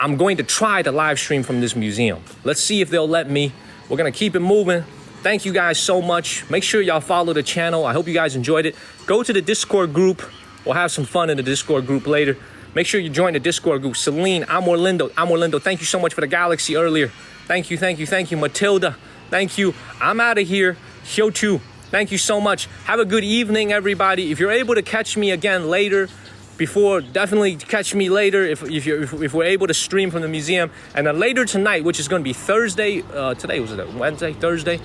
Speaker 1: I'm going to try to live stream from this museum. Let's see if they'll let me. We're gonna keep it moving. Thank you guys so much. Make sure y'all follow the channel. I hope you guys enjoyed it. Go to the Discord group. We'll have some fun in the Discord group later. Make sure you join the Discord group. Celine, I'm Orlando. Thank you so much for the galaxy earlier. Thank you. Matilda, thank you. I'm out of here. Hyotu, thank you so much. Have a good evening, everybody. If you're able to catch me again later, definitely catch me later if we're able to stream from the museum. And then later tonight, which is going to be Thursday. Today was it Wednesday, Thursday.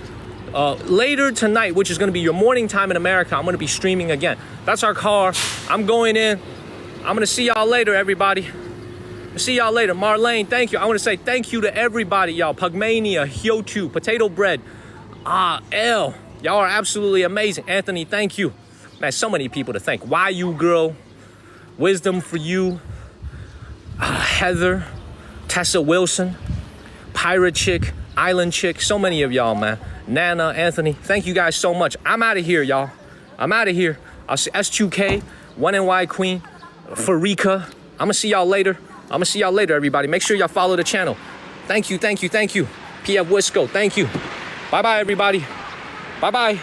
Speaker 1: Later tonight, which is going to be your morning time in America, I'm going to be streaming again. That's our car. I'm going in. I'm going to see y'all later, everybody. See y'all later. Marlene, thank you. I want to say thank you to everybody, y'all. Pugmania, Hyotu, Potato Bread, L. Y'all are absolutely amazing. Anthony, thank you. Man, so many people to thank. YU Girl, Wisdom for You, Heather, Tessa Wilson, Pirate Chick, Island Chick. So many of y'all, man. Nana, Anthony, thank you guys so much. I'm out of here, y'all. I'm out of here. I'll see S2K, 1NY Queen, Farika. I'm going to see y'all later. Everybody. Make sure y'all follow the channel. Thank you. PF Wisco, thank you. Bye-bye, everybody. Bye-bye.